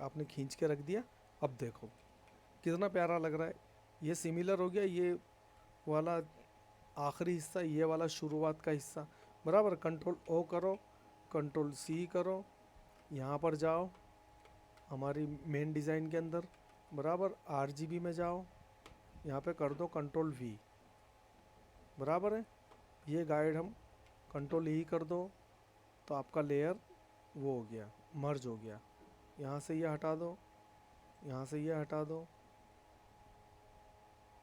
Speaker 1: आपने खींच के रख दिया। अब देखो कितना प्यारा लग रहा है। ये सिमिलर हो गया, ये वाला आखिरी हिस्सा, ये वाला शुरुआत का हिस्सा, बराबर। कंट्रोल ओ करो, कंट्रोल सी करो, यहाँ पर जाओ हमारी मेन डिज़ाइन के अंदर, बराबर। RGB में जाओ, यहाँ पे कर दो कंट्रोल V, बराबर है। ये गाइड हम कंट्रोल E कर दो, तो आपका लेयर वो हो गया, मर्ज हो गया। यहाँ से ये हटा दो, यहाँ से ये हटा दो।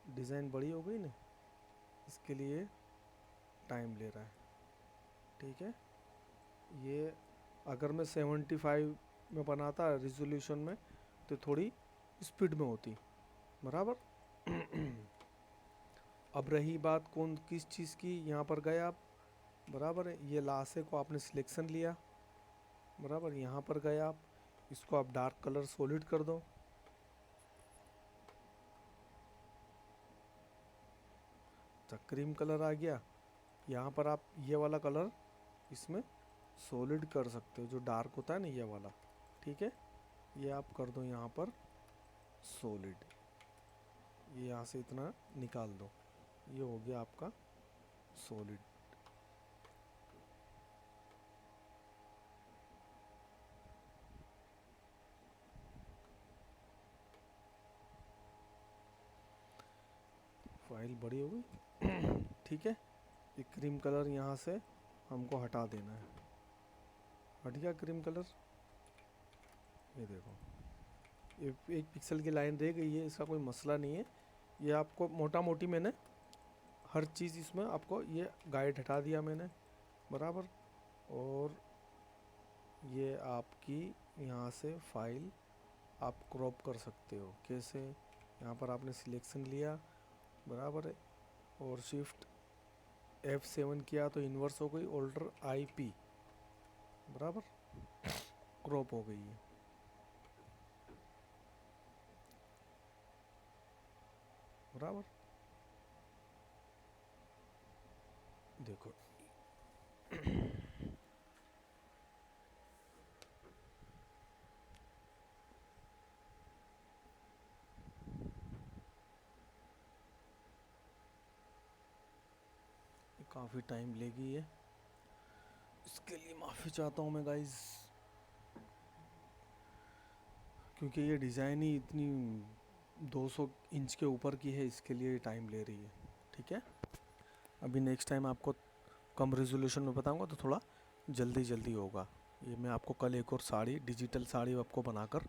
Speaker 1: डिज़ाइन बड़ी हो गई ना, इसके लिए टाइम ले रहा है, ठीक है। ये अगर मैं 75 में बनाता रिजोल्यूशन में, तो थोड़ी स्पीड में होती, बराबर। अब रही बात कौन किस चीज़ की, यहाँ पर गए आप, बराबर है। ये लासे को आपने सिलेक्शन लिया, बराबर। यहाँ पर गए आप, इसको आप डार्क कलर सॉलिड कर दो, तो क्रीम कलर आ गया। यहाँ पर आप ये वाला कलर इसमें सॉलिड कर सकते हो, जो डार्क होता है ना, ये वाला, ठीक है। ये आप कर दो यहाँ पर सॉलिड, ये यहाँ से इतना निकाल दो, ये हो गया आपका सॉलिड। फाइल बड़ी हो गई। ठीक है। ये क्रीम कलर यहाँ से हमको हटा देना है, हट गया क्रीम कलर। ये देखो, ये 1 पिक्सल की लाइन रह गई है, इसका कोई मसला नहीं है। ये आपको मोटा मोटी मैंने हर चीज़ इसमें आपको ये गाइड हटा दिया मैंने, बराबर। और ये आपकी यहाँ से फाइल आप क्रॉप कर सकते हो। कैसे? यहाँ पर आपने सिलेक्शन लिया, बराबर है, और शिफ्ट F7 किया तो इन्वर्स हो गई, ऑल्टर IP, बराबर, क्रॉप हो गई है। बराबर, देखो। काफ़ी टाइम लेगी ये, इसके लिए माफ़ी चाहता हूँ मैं गाइस। क्योंकि ये डिज़ाइन ही इतनी 200 इंच के ऊपर की है, इसके लिए टाइम ले रही है। ठीक है, अभी नेक्स्ट टाइम आपको कम रेजोल्यूशन में बताऊंगा तो थोड़ा जल्दी जल्दी होगा। ये मैं आपको कल एक और साड़ी, डिजिटल साड़ी आपको बनाकर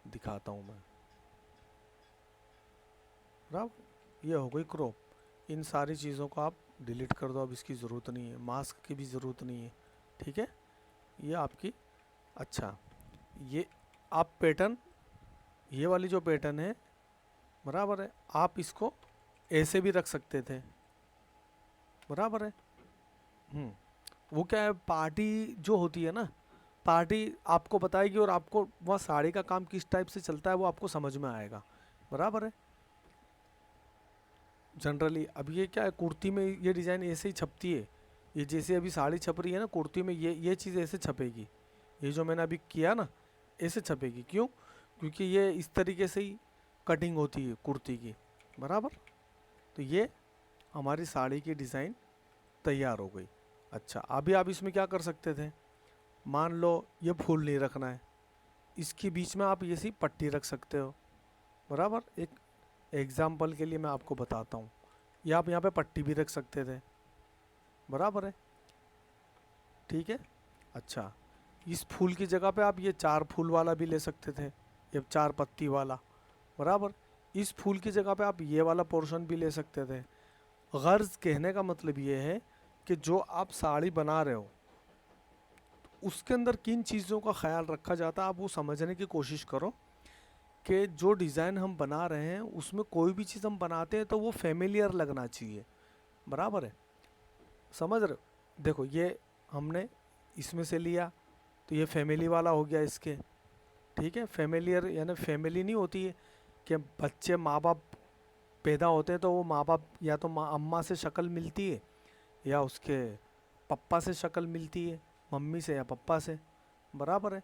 Speaker 1: दिखाता हूँ मैं। बराबर, ये हो गई क्रॉप। इन सारी चीज़ों को आप डिलीट कर दो, अब इसकी ज़रूरत नहीं है, मास्क की भी ज़रूरत नहीं है। ठीक है, ये आपकी, अच्छा ये आप पैटर्न, ये वाली जो पैटर्न है, बराबर है, आप इसको ऐसे भी रख सकते थे। बराबर है। वो क्या है, पार्टी जो होती है ना, पार्टी आपको बताएगी और आपको वह साड़ी का काम किस टाइप से चलता है वो आपको समझ में आएगा। बराबर है। जनरली अब ये क्या है, कुर्ती में ये डिज़ाइन ऐसे ही छपती है। ये जैसे अभी साड़ी छप रही है ना, कुर्ती में ये चीज़ ऐसे छपेगी। ये जो मैंने अभी किया ना, ऐसे छपेगी। क्यों? क्योंकि ये इस तरीके से ही कटिंग होती है कुर्ती की। बराबर, तो ये हमारी साड़ी की डिज़ाइन तैयार हो गई। अच्छा, अभी आप इसमें क्या कर सकते थे, मान लो ये फूल नहीं रखना है, इसके बीच में आप ये सी पट्टी रख सकते हो। बराबर, एक एग्जाम्पल के लिए मैं आपको बताता हूँ, या आप यहाँ पे पट्टी भी रख सकते थे। बराबर है। ठीक है, अच्छा इस फूल की जगह पे आप ये 4 फूल वाला भी ले सकते थे, ये 4 पत्ती वाला। बराबर, इस फूल की जगह पे आप ये वाला पोर्शन भी ले सकते थे। गर्ज कहने का मतलब ये है कि जो आप साड़ी बना रहे हो उसके अंदर किन चीज़ों का ख्याल रखा जाता है, आप वो समझने की कोशिश करो कि जो डिज़ाइन हम बना रहे हैं उसमें कोई भी चीज़ हम बनाते हैं तो वो फेमिलियर लगना चाहिए। बराबर है, समझ रहे हो? देखो ये हमने इसमें से लिया तो ये फैमिली वाला हो गया इसके। ठीक है, फेमिलियर यानी फैमिली नहीं होती है कि बच्चे माँ बाप पैदा होते हैं तो वो माँ बाप या तो माँ अम्मा से शक्ल मिलती है या उसके पप्पा से शक्ल मिलती है, मम्मी से या पप्पा से। बराबर है,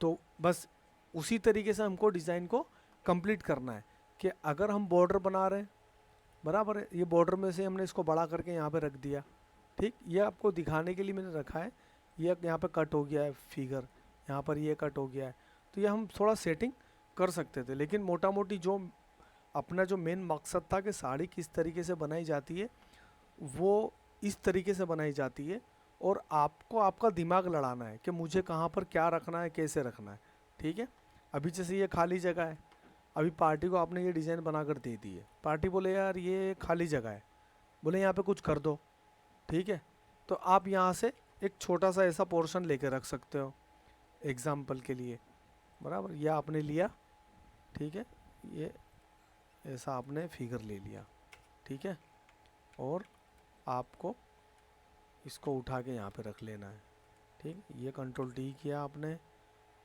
Speaker 1: तो बस उसी तरीके से हमको डिज़ाइन को कंप्लीट करना है कि अगर हम बॉर्डर बना रहे हैं, बराबर है, ये बॉर्डर में से हमने इसको बड़ा करके यहाँ पे रख दिया। ठीक, ये आपको दिखाने के लिए मैंने रखा है। ये यहाँ पे कट हो गया है फिगर, यहाँ पर ये कट हो गया है, तो ये हम थोड़ा सेटिंग कर सकते थे। लेकिन मोटा मोटी जो अपना जो मेन मकसद था कि साड़ी किस तरीके से बनाई जाती है वो इस तरीके से बनाई जाती है, और आपको आपका दिमाग लड़ाना है कि मुझे कहाँ पर क्या रखना है, कैसे रखना है। ठीक है, अभी जैसे ये खाली जगह है, अभी पार्टी को आपने ये डिज़ाइन बनाकर दे दी है, पार्टी बोले यार ये खाली जगह है, बोले यहाँ पे कुछ कर दो। ठीक है, तो आप यहाँ से एक छोटा सा ऐसा पोर्शन लेके रख सकते हो एग्जाम्पल के लिए। बराबर, यह आपने लिया। ठीक है, ये ऐसा आपने फिगर ले लिया। ठीक है, और आपको इसको उठा के यहाँ पे रख लेना है। ठीक, ये कंट्रोल डी किया आपने,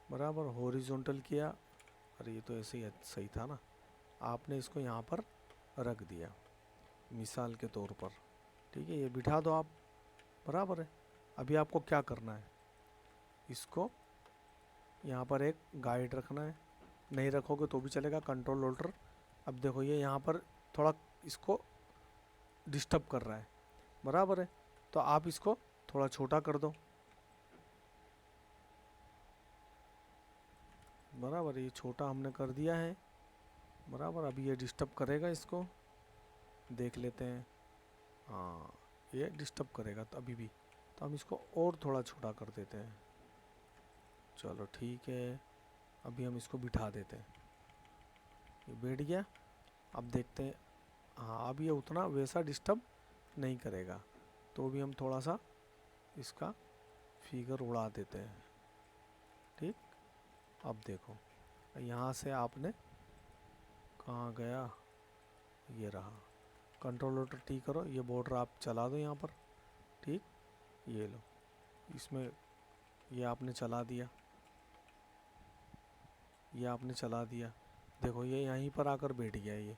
Speaker 1: बराबर, हॉरिजॉन्टल किया, अरे ये तो ऐसे ही सही था ना, आपने इसको यहाँ पर रख दिया मिसाल के तौर पर। ठीक है, ये बिठा दो आप। बराबर है, अभी आपको क्या करना है, इसको यहाँ पर एक गाइड रखना है, नहीं रखोगे तो भी चलेगा, कंट्रोल ऑल्टर। अब देखो ये यहाँ पर थोड़ा इसको डिस्टर्ब कर रहा है। बराबर है, तो आप इसको थोड़ा छोटा कर दो। बराबर, ये छोटा हमने कर दिया है। बराबर, अभी ये डिस्टर्ब करेगा, इसको देख लेते हैं। हाँ, ये डिस्टर्ब करेगा तो अभी भी, तो हम इसको और थोड़ा छोटा कर देते हैं। चलो ठीक है, अभी हम इसको बिठा देते हैं, ये बैठ गया। अब देखते हैं, हाँ अब ये उतना वैसा डिस्टर्ब नहीं करेगा, तो भी हम थोड़ा सा इसका फिगर उड़ा देते हैं। ठीक, अब देखो यहाँ से आपने कहाँ गया, ये रहा, कंट्रोल ऑल्टर टी करो, ये बॉर्डर आप चला दो यहाँ पर। ठीक, ये लो, इसमें ये आपने चला दिया, ये आपने चला दिया। देखो ये यहीं पर आकर बैठ गया, ये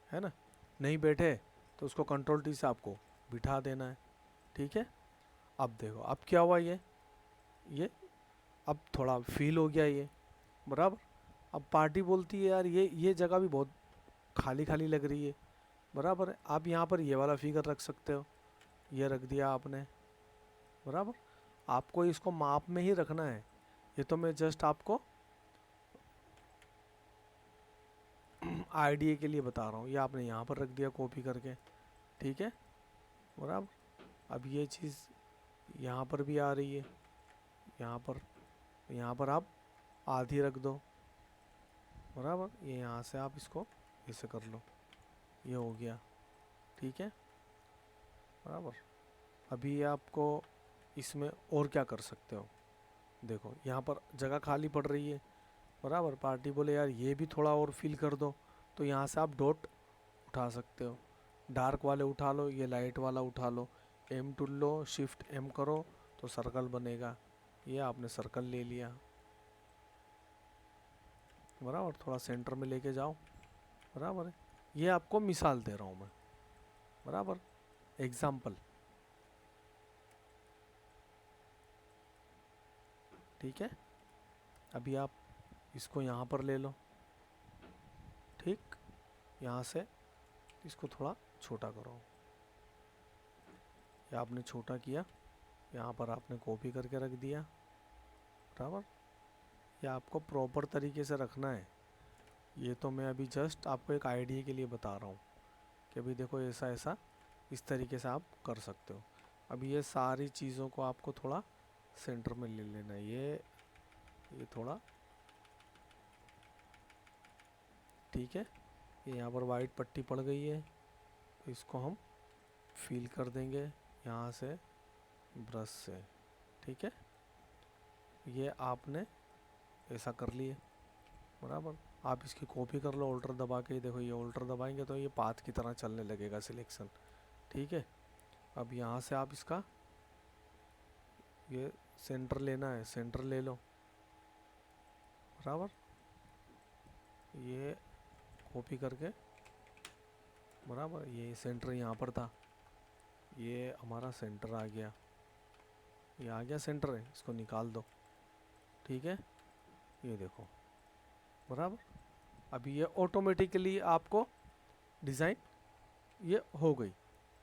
Speaker 1: है ना। नहीं बैठे तो उसको कंट्रोल टी से आपको बिठा देना है। ठीक है, अब देखो अब क्या हुआ, ये अब थोड़ा फील हो गया ये। बराबर, अब पार्टी बोलती है यार ये जगह भी बहुत खाली खाली लग रही है। बराबर है, आप यहाँ पर ये वाला फिगर रख सकते हो, ये रख दिया आपने। बराबर, आपको इसको माप में ही रखना है, ये तो मैं जस्ट आपको आइडिया के लिए बता रहा हूँ। ये आपने यहाँ पर रख दिया कॉपी करके, ठीक है बराबर। अब ये चीज़ यहाँ पर भी आ रही है, यहाँ पर आप आधी रख दो बराबर। ये यहाँ से आप इसको ऐसे कर लो, ये हो गया, ठीक है बराबर। अभी आपको इसमें और क्या कर सकते हो, देखो यहाँ पर जगह खाली पड़ रही है बराबर। पार्टी बोले यार ये भी थोड़ा और फिल कर दो, तो यहाँ से आप डॉट उठा सकते हो, डार्क वाले उठा लो, ये लाइट वाला उठा लो, एम टूल लो, शिफ्ट एम करो तो सर्कल बनेगा। ये आपने सर्कल ले लिया बराबर। थोड़ा सेंटर में लेके जाओ बराबर है। ये आपको मिसाल दे रहा हूँ मैं बराबर, एग्जाम्पल, ठीक है। अभी आप इसको यहाँ पर ले लो, ठीक, यहाँ से इसको थोड़ा छोटा करो, ये आपने छोटा किया, यहाँ पर आपने कॉपी करके रख दिया बराबर। ये आपको प्रॉपर तरीके से रखना है। ये तो मैं अभी जस्ट आपको एक आइडिया के लिए बता रहा हूँ कि अभी देखो ऐसा ऐसा इस तरीके से आप कर सकते हो। अभी ये सारी चीज़ों को आपको थोड़ा सेंटर में ले लेना है। ये थोड़ा, ठीक है। ये यहाँ पर वाइट पट्टी पड़ गई है, इसको हम फिल कर देंगे यहाँ से ब्रश से, ठीक है। ये आपने ऐसा कर लिए बराबर। आप इसकी कॉपी कर लो ऑल्टर दबा के, देखो ये ऑल्टर दबाएंगे तो ये पाथ की तरह चलने लगेगा सिलेक्शन, ठीक है। अब यहाँ से आप इसका ये सेंटर लेना है, सेंटर ले लो बराबर। ये कॉपी करके बराबर, ये सेंटर यहाँ पर था, ये हमारा सेंटर आ गया, ये आ गया सेंटर है, इसको निकाल दो, ठीक है। ये देखो बराबर। अभी ये ऑटोमेटिकली आपको डिज़ाइन ये हो गई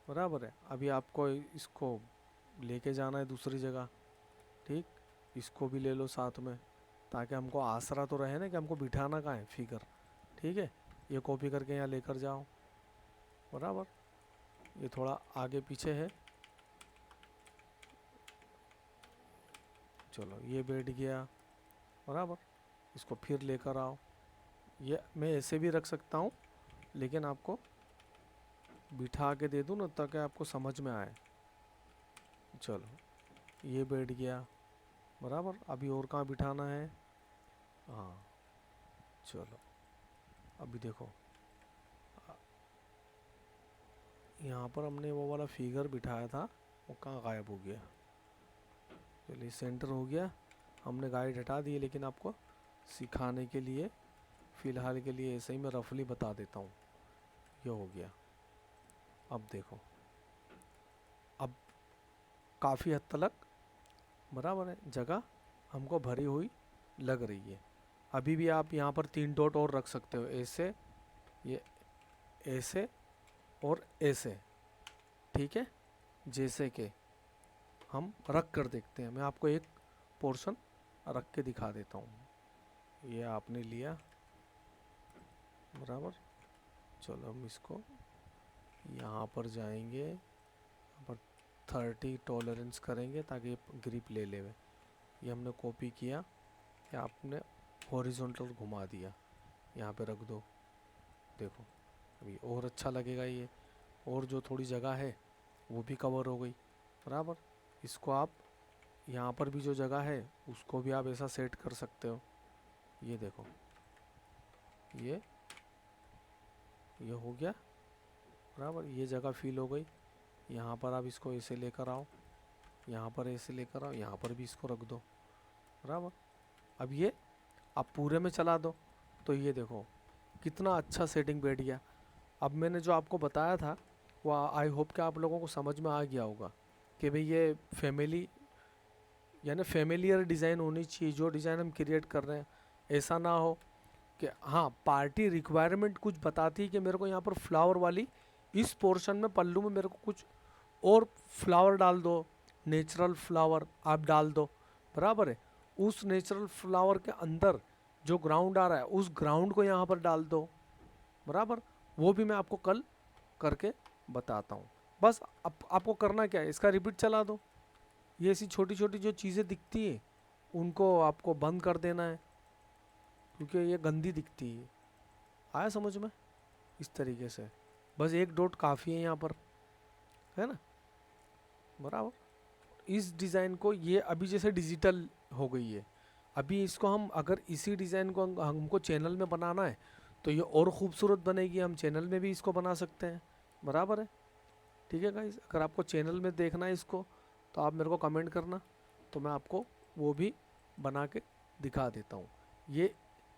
Speaker 1: बराबर है। अभी आपको इसको लेके जाना है दूसरी जगह, ठीक, इसको भी ले लो साथ में, ताकि हमको आसरा तो रहे ना कि हमको बिठाना कहाँ है फिगर, ठीक है। ये कॉपी करके यहाँ लेकर जाओ बराबर। ये थोड़ा आगे पीछे है, चलो ये बैठ गया बराबर। इसको फिर लेकर आओ, ये मैं ऐसे भी रख सकता हूँ, लेकिन आपको बिठा के दे दूँ ना ताकि आपको समझ में आए। चलो ये बैठ गया बराबर। अभी और कहाँ बिठाना है, हाँ चलो अभी देखो यहाँ पर हमने वो वाला फिगर बिठाया था, वो कहाँ गायब हो गया। चलिए सेंटर हो गया, हमने गाइड हटा दी, लेकिन आपको सिखाने के लिए फ़िलहाल के लिए ऐसे ही मैं रफली बता देता हूँ। ये हो गया। अब देखो, अब काफ़ी हद तक बराबर है, जगह हमको भरी हुई लग रही है। अभी भी आप यहाँ पर 3 डॉट और रख सकते हो, ऐसे, ये ऐसे और ऐसे, ठीक है। जैसे कि हम रख कर देखते हैं, मैं आपको एक पोर्शन रख के दिखा देता हूँ। ये आपने लिया बराबर। चलो हम इसको यहाँ पर जाएंगे, यहाँ पर 30 टॉलरेंस करेंगे ताकि ये ग्रिप ले ले। ये हमने कॉपी किया, कि आपने हॉरिजॉन्टल घुमा दिया, यहाँ पे रख दो, देखो अभी और अच्छा लगेगा ये। और जो थोड़ी जगह है वो भी कवर हो गई बराबर। इसको आप यहाँ पर भी जो जगह है उसको भी आप ऐसा सेट कर सकते हो। ये देखो ये हो गया बराबर, ये जगह फिल हो गई। यहाँ पर आप इसको ऐसे लेकर आओ, यहाँ पर ऐसे लेकर आओ, यहाँ पर भी इसको रख दो बराबर। अब ये आप पूरे में चला दो तो ये देखो कितना अच्छा सेटिंग बैठ गया। अब मैंने जो आपको बताया था वो आई होप कि आप लोगों को समझ में आ गया होगा कि भाई ये फैमिली यानी फेमिलियर डिज़ाइन होनी चाहिए। जो डिज़ाइन हम क्रिएट कर रहे हैं ऐसा ना हो कि हाँ पार्टी रिक्वायरमेंट कुछ बताती है कि मेरे को यहाँ पर फ्लावर वाली इस पोर्शन में पल्लू में मेरे को कुछ और फ्लावर डाल दो, नेचुरल फ्लावर आप डाल दो बराबर है। उस नेचुरल फ्लावर के अंदर जो ग्राउंड आ रहा है उस ग्राउंड को यहाँ पर डाल दो बराबर। वो भी मैं आपको कल करके बताता हूँ। बस आपको करना क्या है, इसका रिपीट चला दो। ये ऐसी छोटी छोटी जो चीज़ें दिखती है उनको आपको बंद कर देना है, क्योंकि ये गंदी दिखती है। आया समझ में? इस तरीके से बस एक डॉट काफ़ी है यहाँ पर, है ना, बराबर। इस डिज़ाइन को, ये अभी जैसे डिजिटल हो गई है, अभी इसको हम अगर इसी डिज़ाइन को हमको चैनल में बनाना है तो ये और ख़ूबसूरत बनेगी, हम चैनल में भी इसको बना सकते हैं, बराबर है। ठीक है गाइस, अगर आपको चैनल में देखना है इसको तो आप मेरे को कमेंट करना, तो मैं आपको वो भी बना के दिखा देता हूँ। ये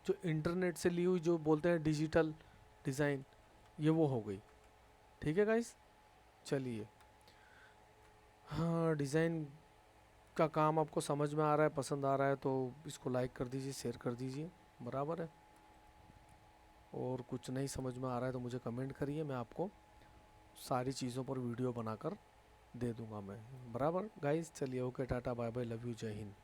Speaker 1: जो इंटरनेट से ली हुई जो बोलते हैं डिजिटल डिज़ाइन, ये वो हो गई। ठीक है गाइस, चलिए। हाँ, डिज़ाइन का काम आपको समझ में आ रहा है, पसंद आ रहा है तो इसको लाइक कर दीजिए, शेयर कर दीजिए, बराबर है। और कुछ नहीं समझ में आ रहा है तो मुझे कमेंट करिए, मैं आपको सारी चीज़ों पर वीडियो बनाकर दे दूंगा मैं, बराबर गाइस। चलिए, ओके, टाटा, बाय बाय, लव यू, जय हिंद।